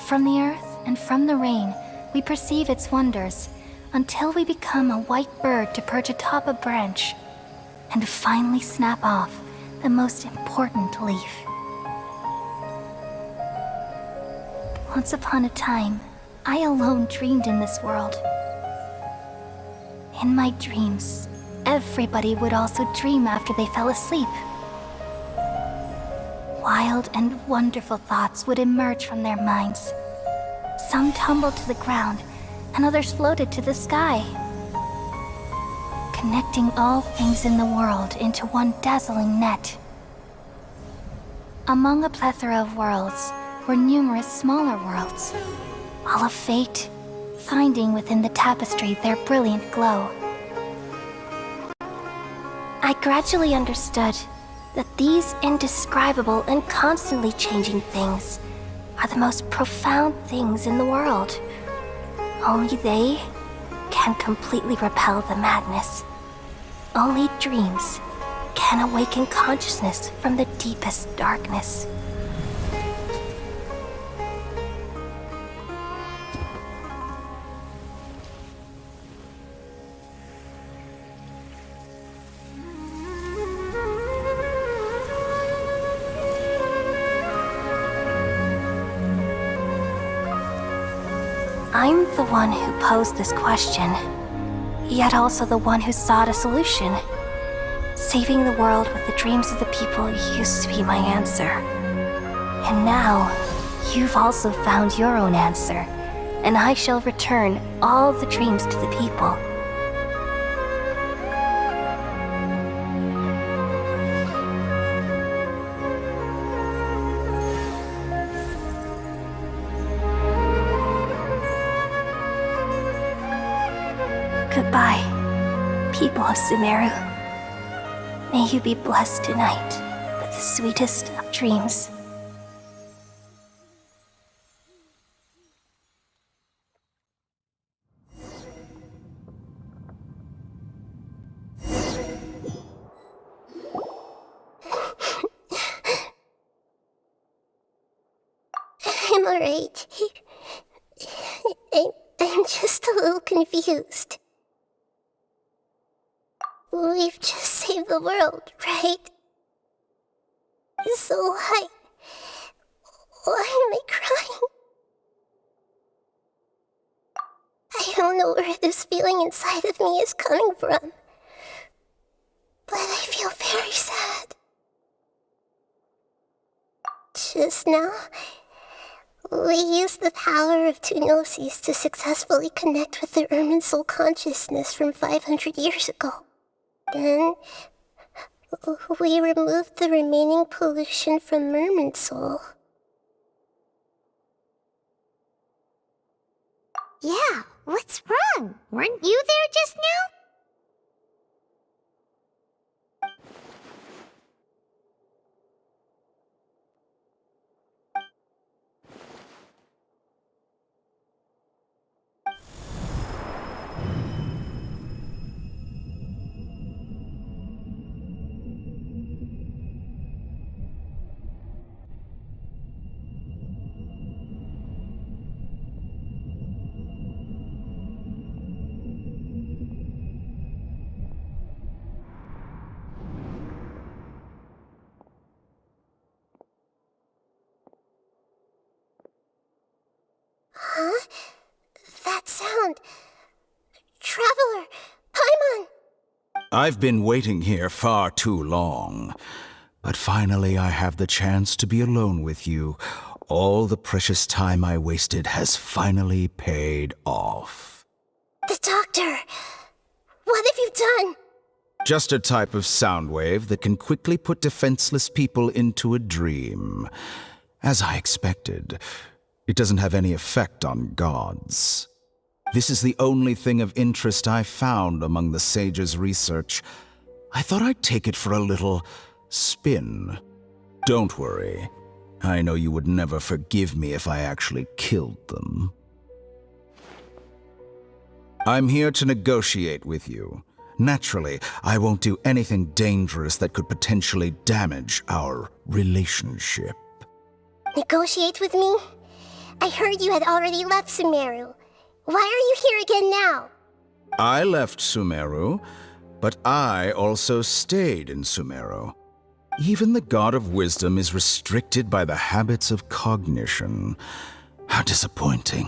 From the earth and from the rain, we perceive its wonders, until we become a white bird to perch atop a branch, and finally snap off the most important leaf. Once upon a time, I alone dreamed in this world. In my dreams, everybody would also dream after they fell asleep. Wild and wonderful thoughts would emerge from their minds. Some tumbled to the ground, and others floated to the sky, connecting all things in the world into one dazzling net. Among a plethora of worlds were numerous smaller worlds, all of fate, finding within the tapestry their brilliant glow. I gradually understood that these indescribable and constantly changing things are the most profound things in the world. Only they can completely repel the madness. Only dreams can awaken consciousness from the deepest darkness. I'm the one who posed this question, yet also the one who sought a solution. Saving the world with the dreams of the people used to be my answer. And now, you've also found your own answer, and I shall return all the dreams to the people. Goodbye, people of Sumeru. May you be blessed tonight with the sweetest of dreams. I'm alright. I'm just a little confused. We've just saved the world, right? So why am I crying? I don't know where this feeling inside of me is coming from, but I feel very sad. Just now, we used the power of two gnosis to successfully connect with the Irminsul consciousness from 500 years ago. Then, we removed the remaining pollution from Irminsul. Yeah, what's wrong? Weren't you there just now? Huh? That sound. Traveler! Paimon! I've been waiting here far too long. But finally I have the chance to be alone with you. All the precious time I wasted has finally paid off. The doctor! What have you done? Just a type of sound wave that can quickly put defenseless people into a dream. As I expected, it doesn't have any effect on gods. This is the only thing of interest I found among the sage's research. I thought I'd take it for a little spin. Don't worry. I know you would never forgive me if I actually killed them. I'm here to negotiate with you. Naturally, I won't do anything dangerous that could potentially damage our relationship. Negotiate with me? I heard you had already left Sumeru. Why are you here again now? I left Sumeru, but I also stayed in Sumeru. Even the God of Wisdom is restricted by the habits of cognition. How disappointing.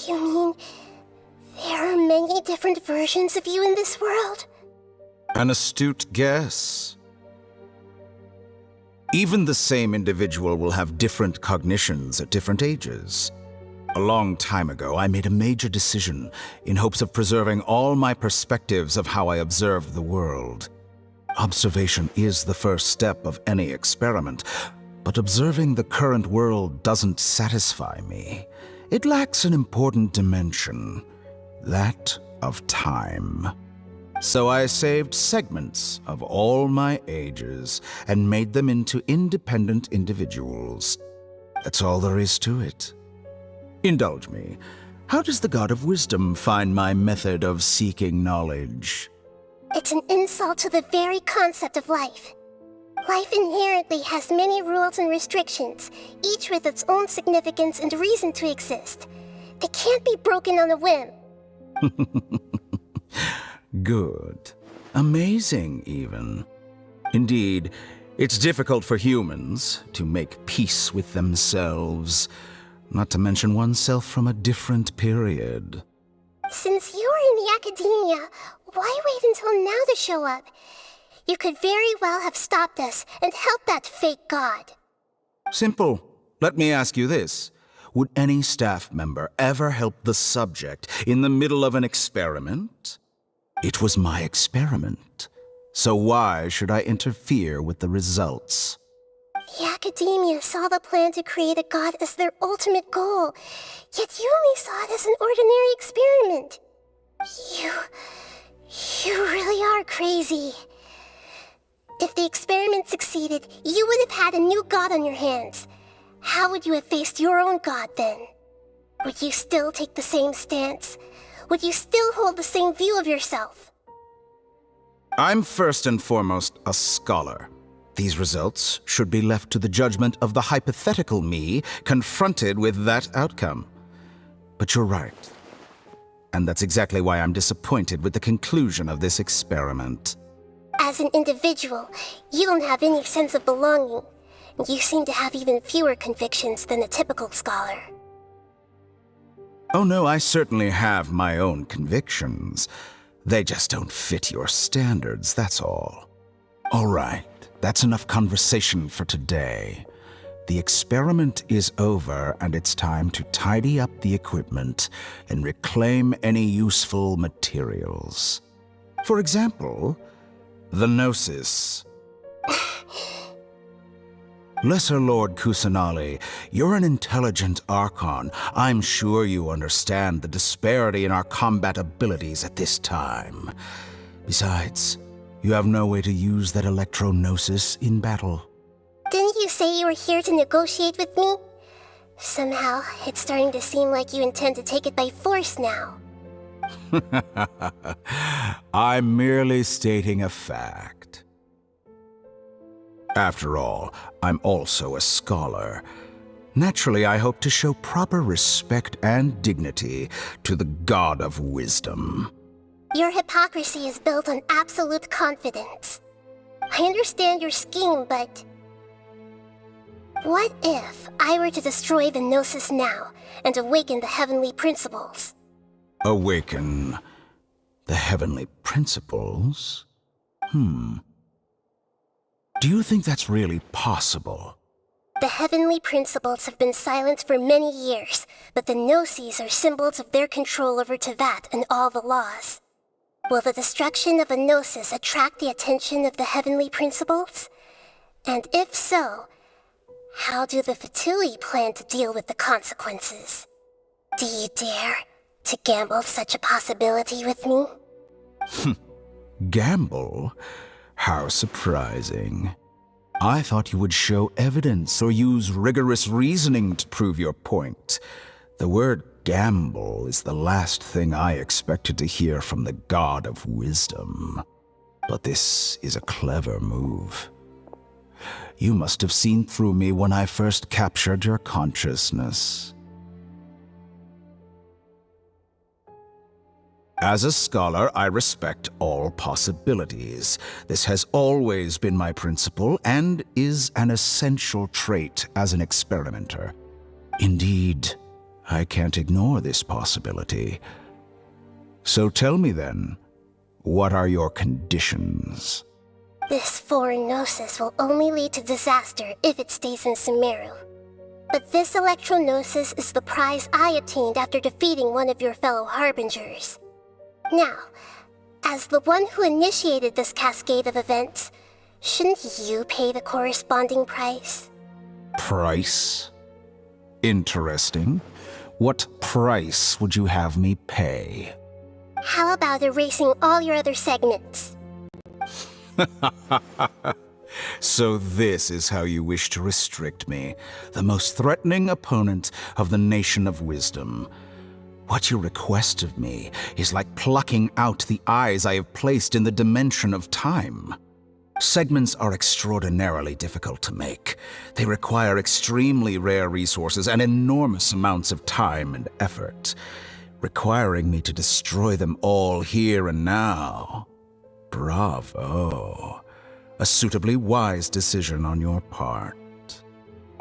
You mean there are many different versions of you in this world? An astute guess. Even the same individual will have different cognitions at different ages. A long time ago, I made a major decision in hopes of preserving all my perspectives of how I observed the world. Observation is the first step of any experiment, but observing the current world doesn't satisfy me. It lacks an important dimension, that of time. So I saved segments of all my ages and made them into independent individuals. That's all there is to it. Indulge me. How does the God of Wisdom find my method of seeking knowledge? It's an insult to the very concept of life. Life inherently has many rules and restrictions, each with its own significance and reason to exist. They can't be broken on a whim. Good. Amazing, even. Indeed, it's difficult for humans to make peace with themselves, not to mention oneself from a different period. Since you're in the academia, why wait until now to show up? You could very well have stopped us and helped that fake god. Simple. Let me ask you this. Would any staff member ever help the subject in the middle of an experiment? It was my experiment. So why should I interfere with the results? The academia saw the plan to create a god as their ultimate goal, yet you only saw it as an ordinary experiment. You really are crazy. If the experiment succeeded, you would have had a new god on your hands. How would you have faced your own god then? Would you still take the same stance? Would you still hold the same view of yourself? I'm first and foremost a scholar. These results should be left to the judgment of the hypothetical me confronted with that outcome. But you're right. And that's exactly why I'm disappointed with the conclusion of this experiment. As an individual, you don't have any sense of belonging. You seem to have even fewer convictions than a typical scholar. Oh no, I certainly have my own convictions. They just don't fit your standards, that's all. All right, that's enough conversation for today. The experiment is over, and it's time to tidy up the equipment and reclaim any useful materials. For example, the Gnosis. Lesser Lord Kusanali, you're an intelligent Archon. I'm sure you understand the disparity in our combat abilities at this time. Besides, you have no way to use that Electro-Gnosis in battle. Didn't you say you were here to negotiate with me? Somehow, it's starting to seem like you intend to take it by force now. I'm merely stating a fact. After all, I'm also a scholar. Naturally, I hope to show proper respect and dignity to the God of Wisdom. Your hypocrisy is built on absolute confidence. I understand your scheme, but... what if I were to destroy the Gnosis now and awaken the heavenly principles? Awaken the heavenly principles? Do you think that's really possible? The heavenly principles have been silent for many years, but the Gnosis are symbols of their control over Tevat and all the laws. Will the destruction of a Gnosis attract the attention of the heavenly principles? And if so, how do the Fatui plan to deal with the consequences? Do you dare to gamble such a possibility with me? Gamble? How surprising. I thought you would show evidence or use rigorous reasoning to prove your point. The word gamble is the last thing I expected to hear from the God of Wisdom. But this is a clever move. You must have seen through me when I first captured your consciousness. As a scholar, I respect all possibilities. This has always been my principle and is an essential trait as an experimenter. Indeed, I can't ignore this possibility. So tell me then, what are your conditions? This foreign Gnosis will only lead to disaster if it stays in Sumeru. But this Electro-Gnosis is the prize I obtained after defeating one of your fellow Harbingers. Now, as the one who initiated this cascade of events, shouldn't you pay the corresponding price? Price? Interesting. What price would you have me pay? How about erasing all your other segments? So this is how you wish to restrict me, the most threatening opponent of the Nation of Wisdom. What you request of me is like plucking out the eyes I have placed in the dimension of time. Segments are extraordinarily difficult to make. They require extremely rare resources and enormous amounts of time and effort, requiring me to destroy them all here and now. Bravo. A suitably wise decision on your part.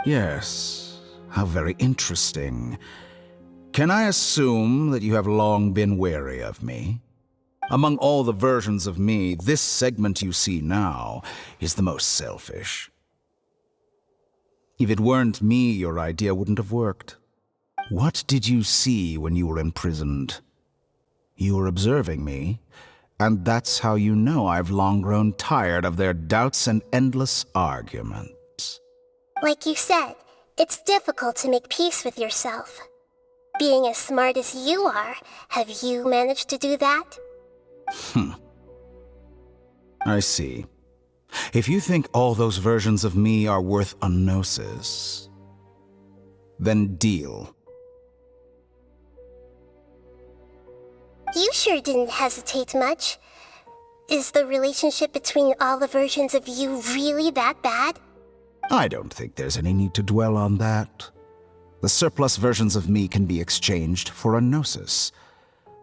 Yes, how very interesting. Can I assume that you have long been wary of me? Among all the versions of me, this segment you see now is the most selfish. If it weren't me, your idea wouldn't have worked. What did you see when you were imprisoned? You were observing me, and that's how you know I've long grown tired of their doubts and endless arguments. Like you said, it's difficult to make peace with yourself. Being as smart as you are, have you managed to do that? I see. If you think all those versions of me are worth a gnosis, then deal. You sure didn't hesitate much. Is the relationship between all the versions of you really that bad? I don't think there's any need to dwell on that. The surplus versions of me can be exchanged for a gnosis.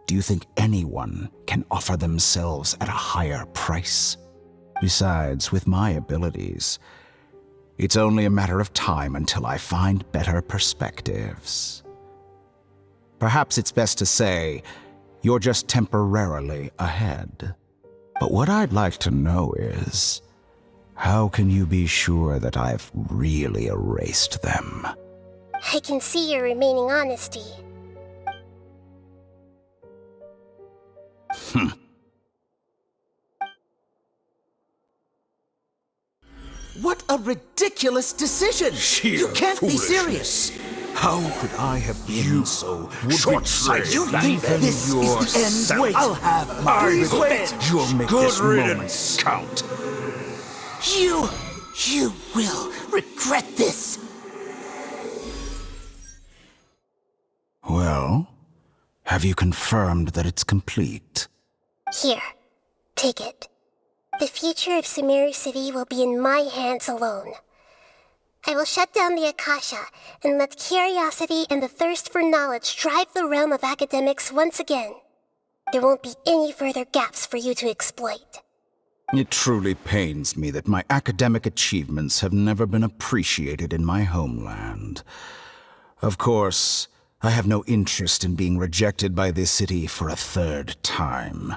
Do you think anyone can offer themselves at a higher price? Besides, with my abilities, it's only a matter of time until I find better perspectives. Perhaps it's best to say, you're just temporarily ahead. But what I'd like to know is, how can you be sure that I've really erased them? I can see your remaining honesty. What a ridiculous decision! You can't be serious! How could I have been so short-sighted? You think this is the end? Wait, I'll have my revenge! You'll make Good this moment count. You will regret this! Well, have you confirmed that it's complete? Here, take it. The future of Sumeru City will be in my hands alone. I will shut down the Akasha and let curiosity and the thirst for knowledge drive the realm of academics once again. There won't be any further gaps for you to exploit. It truly pains me that my academic achievements have never been appreciated in my homeland. Of course, I have no interest in being rejected by this city for a third time.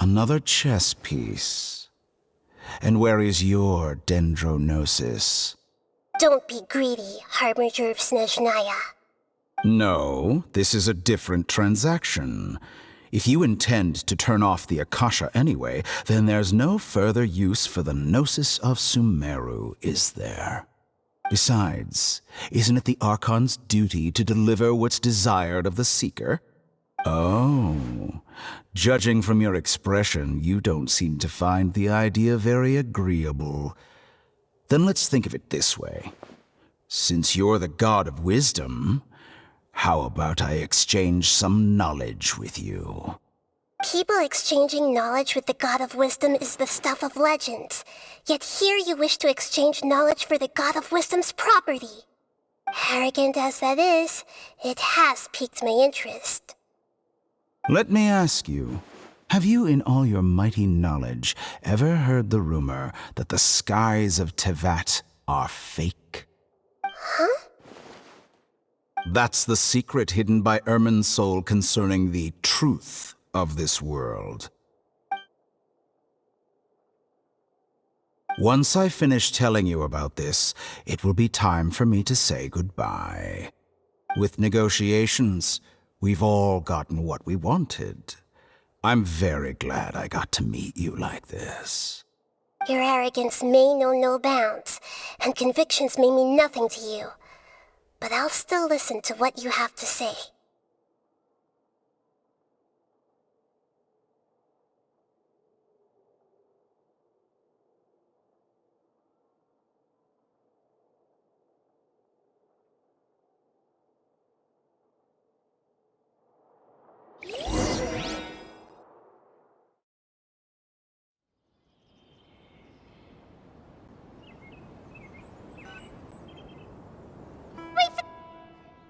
Another chess piece. And where is your dendronosis? Don't be greedy, Harbinger of Snezhnaya. No, this is a different transaction. If you intend to turn off the Akasha anyway, then there's no further use for the Gnosis of Sumeru, is there? Besides, isn't it the Archon's duty to deliver what's desired of the Seeker? Oh, judging from your expression, you don't seem to find the idea very agreeable. Then let's think of it this way. Since you're the god of wisdom, how about I exchange some knowledge with you? People exchanging knowledge with the God of Wisdom is the stuff of legends. Yet here you wish to exchange knowledge for the God of Wisdom's property. Arrogant as that is, it has piqued my interest. Let me ask you, have you in all your mighty knowledge ever heard the rumor that the skies of Tevat are fake? Huh? That's the secret hidden by Irminsul concerning the truth of this world. Once I finish telling you about this, it will be time for me to say goodbye. With negotiations, we've all gotten what we wanted. I'm very glad I got to meet you like this. Your arrogance may know no bounds, and convictions may mean nothing to you. But I'll still listen to what you have to say.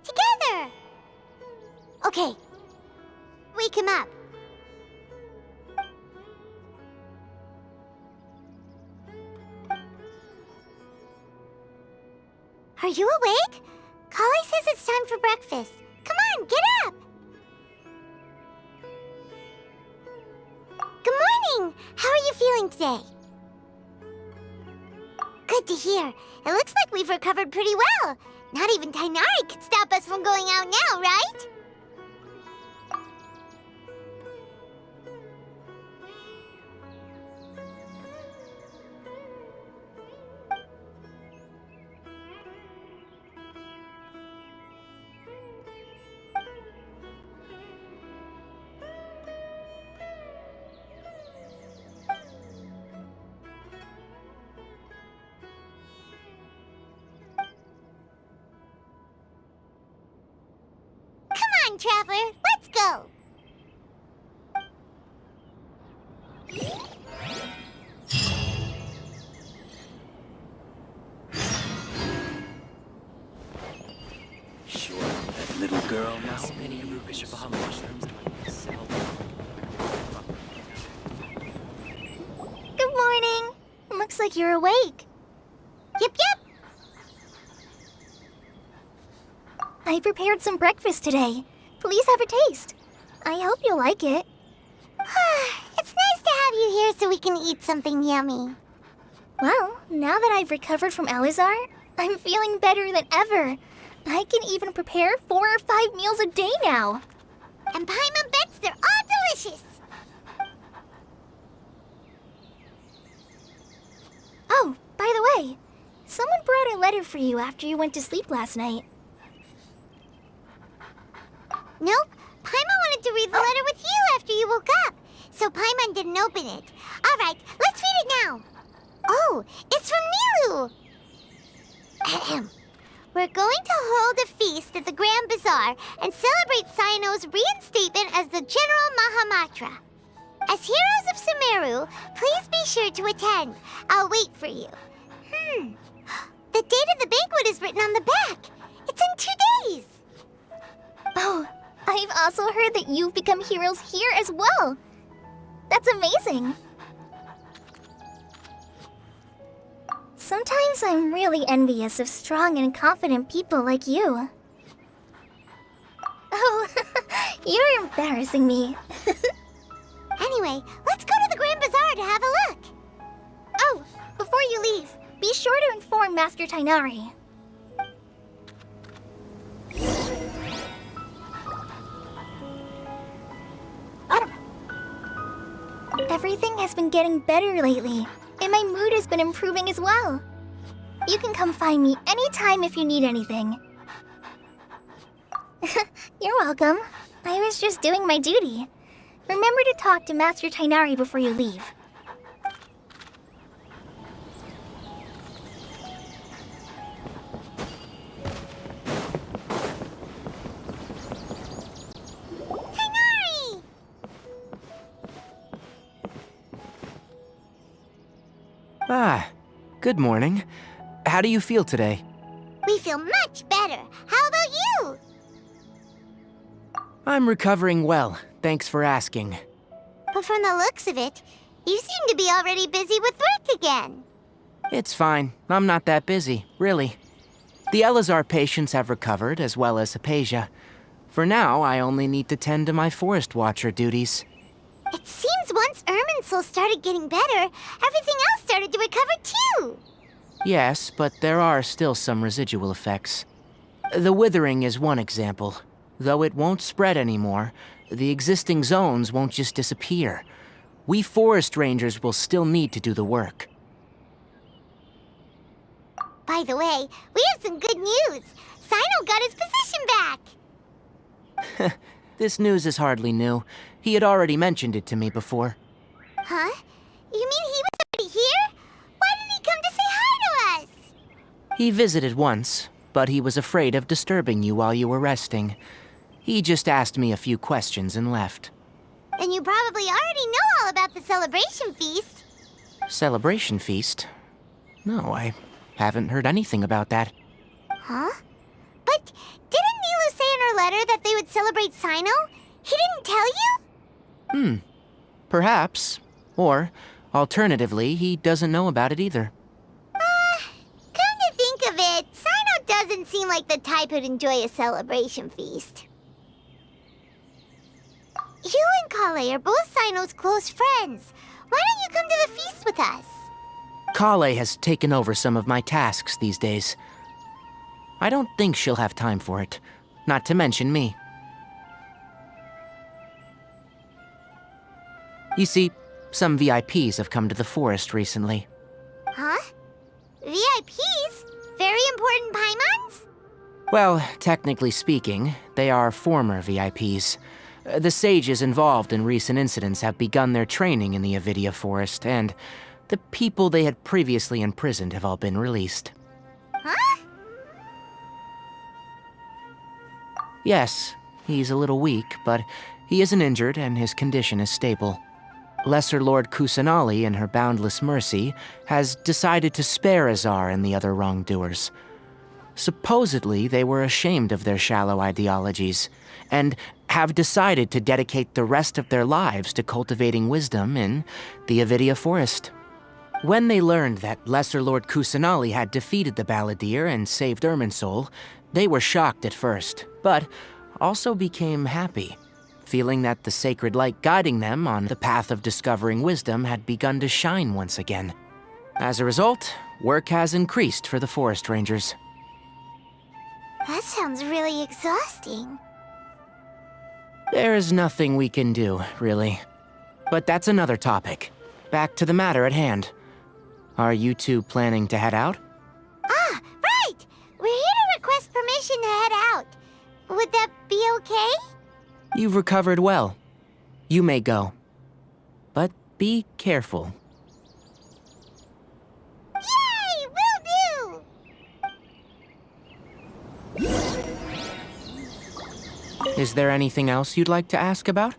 Together! Okay. Wake him up. Are you awake? Kali says it's time for breakfast. Come on, get up! Good morning! How are you feeling today? Good to hear. It looks like we've recovered pretty well. Not even Tainari could stop us from going out now, right? time traveler. Let's go. Sure, that little girl must be. Good morning. Looks like you're awake. Yep, yep. I prepared some breakfast today. Please have a taste. I hope you'll like it. It's nice to have you here so we can eat something yummy. Well, now that I've recovered from Elazar, I'm feeling better than ever. I can even prepare 4 or 5 meals a day now. And Paimon bets they're all delicious. Oh, by the way, someone brought a letter for you after you went to sleep last night. Nope. Paimon wanted to read the letter with you after you woke up. So Paimon didn't open it. All right, let's read it now. Oh, it's from Nilu. Ahem. We're going to hold a feast at the Grand Bazaar and celebrate Sino's reinstatement as the General Mahamatra. As heroes of Sumeru, please be sure to attend. I'll wait for you. The date of the banquet is written on the back. It's in 2 days. Oh, I've also heard that you've become heroes here as well. That's amazing. Sometimes I'm really envious of strong and confident people like you. Oh, you're embarrassing me. Anyway, let's go to the Grand Bazaar to have a look. Oh, before you leave, be sure to inform Master Tainari. Everything has been getting better lately, and my mood has been improving as well. You can come find me anytime if you need anything. You're welcome. I was just doing my duty. Remember to talk to Master Tainari before you leave. Tainari! Ah, good morning. How do you feel today? We feel much better. How about you? I'm recovering well, thanks for asking. But from the looks of it, you seem to be already busy with work again. It's fine, I'm not that busy, really. The Elazar patients have recovered, as well as Hypatia. For now, I only need to tend to my Forest Watcher duties. It seems once Irminsul started getting better, everything else started to recover too. Yes, but there are still some residual effects. The withering is one example. Though it won't spread anymore, the existing zones won't just disappear. We forest rangers will still need to do the work. By the way, we have some good news. Sino got his position back. This news is hardly new. He had already mentioned it to me before. Huh? You mean he was already here? Why didn't he come to say hi to us? He visited once, but he was afraid of disturbing you while you were resting. He just asked me a few questions and left. Then you probably already know all about the celebration feast. Celebration feast? No, I haven't heard anything about that. Huh? But didn't Nilu say in her letter that they would celebrate Sino? He didn't tell you? Perhaps. Or, alternatively, he doesn't know about it either. Come to think of it, Sino doesn't seem like the type who'd enjoy a celebration feast. You and Kale are both Sino's close friends. Why don't you come to the feast with us? Kale has taken over some of my tasks these days. I don't think she'll have time for it, not to mention me. You see, some VIPs have come to the forest recently. Huh? VIPs? Very important Paimons? Well, technically speaking, they are former VIPs. The sages involved in recent incidents have begun their training in the Avidia Forest, and the people they had previously imprisoned have all been released. Huh? Yes, He's a little weak, but he isn't injured and his condition is stable. Lesser Lord Kusanali, in her boundless mercy, has decided to spare Azar and the other wrongdoers. Supposedly, they were ashamed of their shallow ideologies, and have decided to dedicate the rest of their lives to cultivating wisdom in the Avidia Forest. When they learned that Lesser Lord Kusanali had defeated the Balladeer and saved Irminsul, they were shocked at first, but also became happy, feeling that the sacred light guiding them on the path of discovering wisdom had begun to shine once again. As a result, work has increased for the Forest Rangers. That sounds really exhausting. There is nothing we can do, really. But that's another topic. Back to the matter at hand. Are you two planning to head out? Ah, right! We're here to request permission to head out. Would that be okay? You've recovered well. You may go. But be careful. Yay! Will do! Is there anything else you'd like to ask about?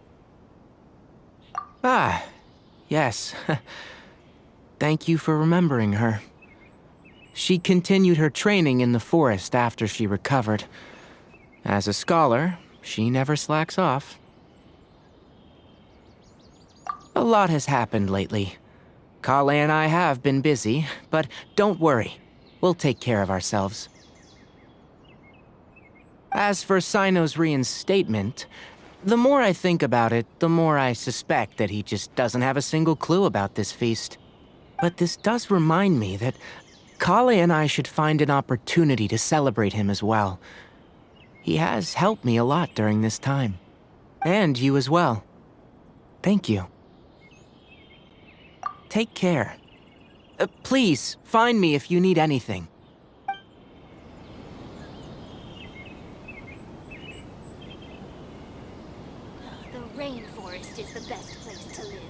Ah, yes. Thank you for remembering her. She continued her training in the forest after she recovered. As a scholar, she never slacks off. A lot has happened lately. Kale and I have been busy, but don't worry. We'll take care of ourselves. As for Sino's reinstatement, the more I think about it, the more I suspect that he just doesn't have a single clue about this feast. But this does remind me that Kale and I should find an opportunity to celebrate him as well. He has helped me a lot during this time. And you as well. Thank you. Take care. Please, find me if you need anything. The rainforest is the best place to live.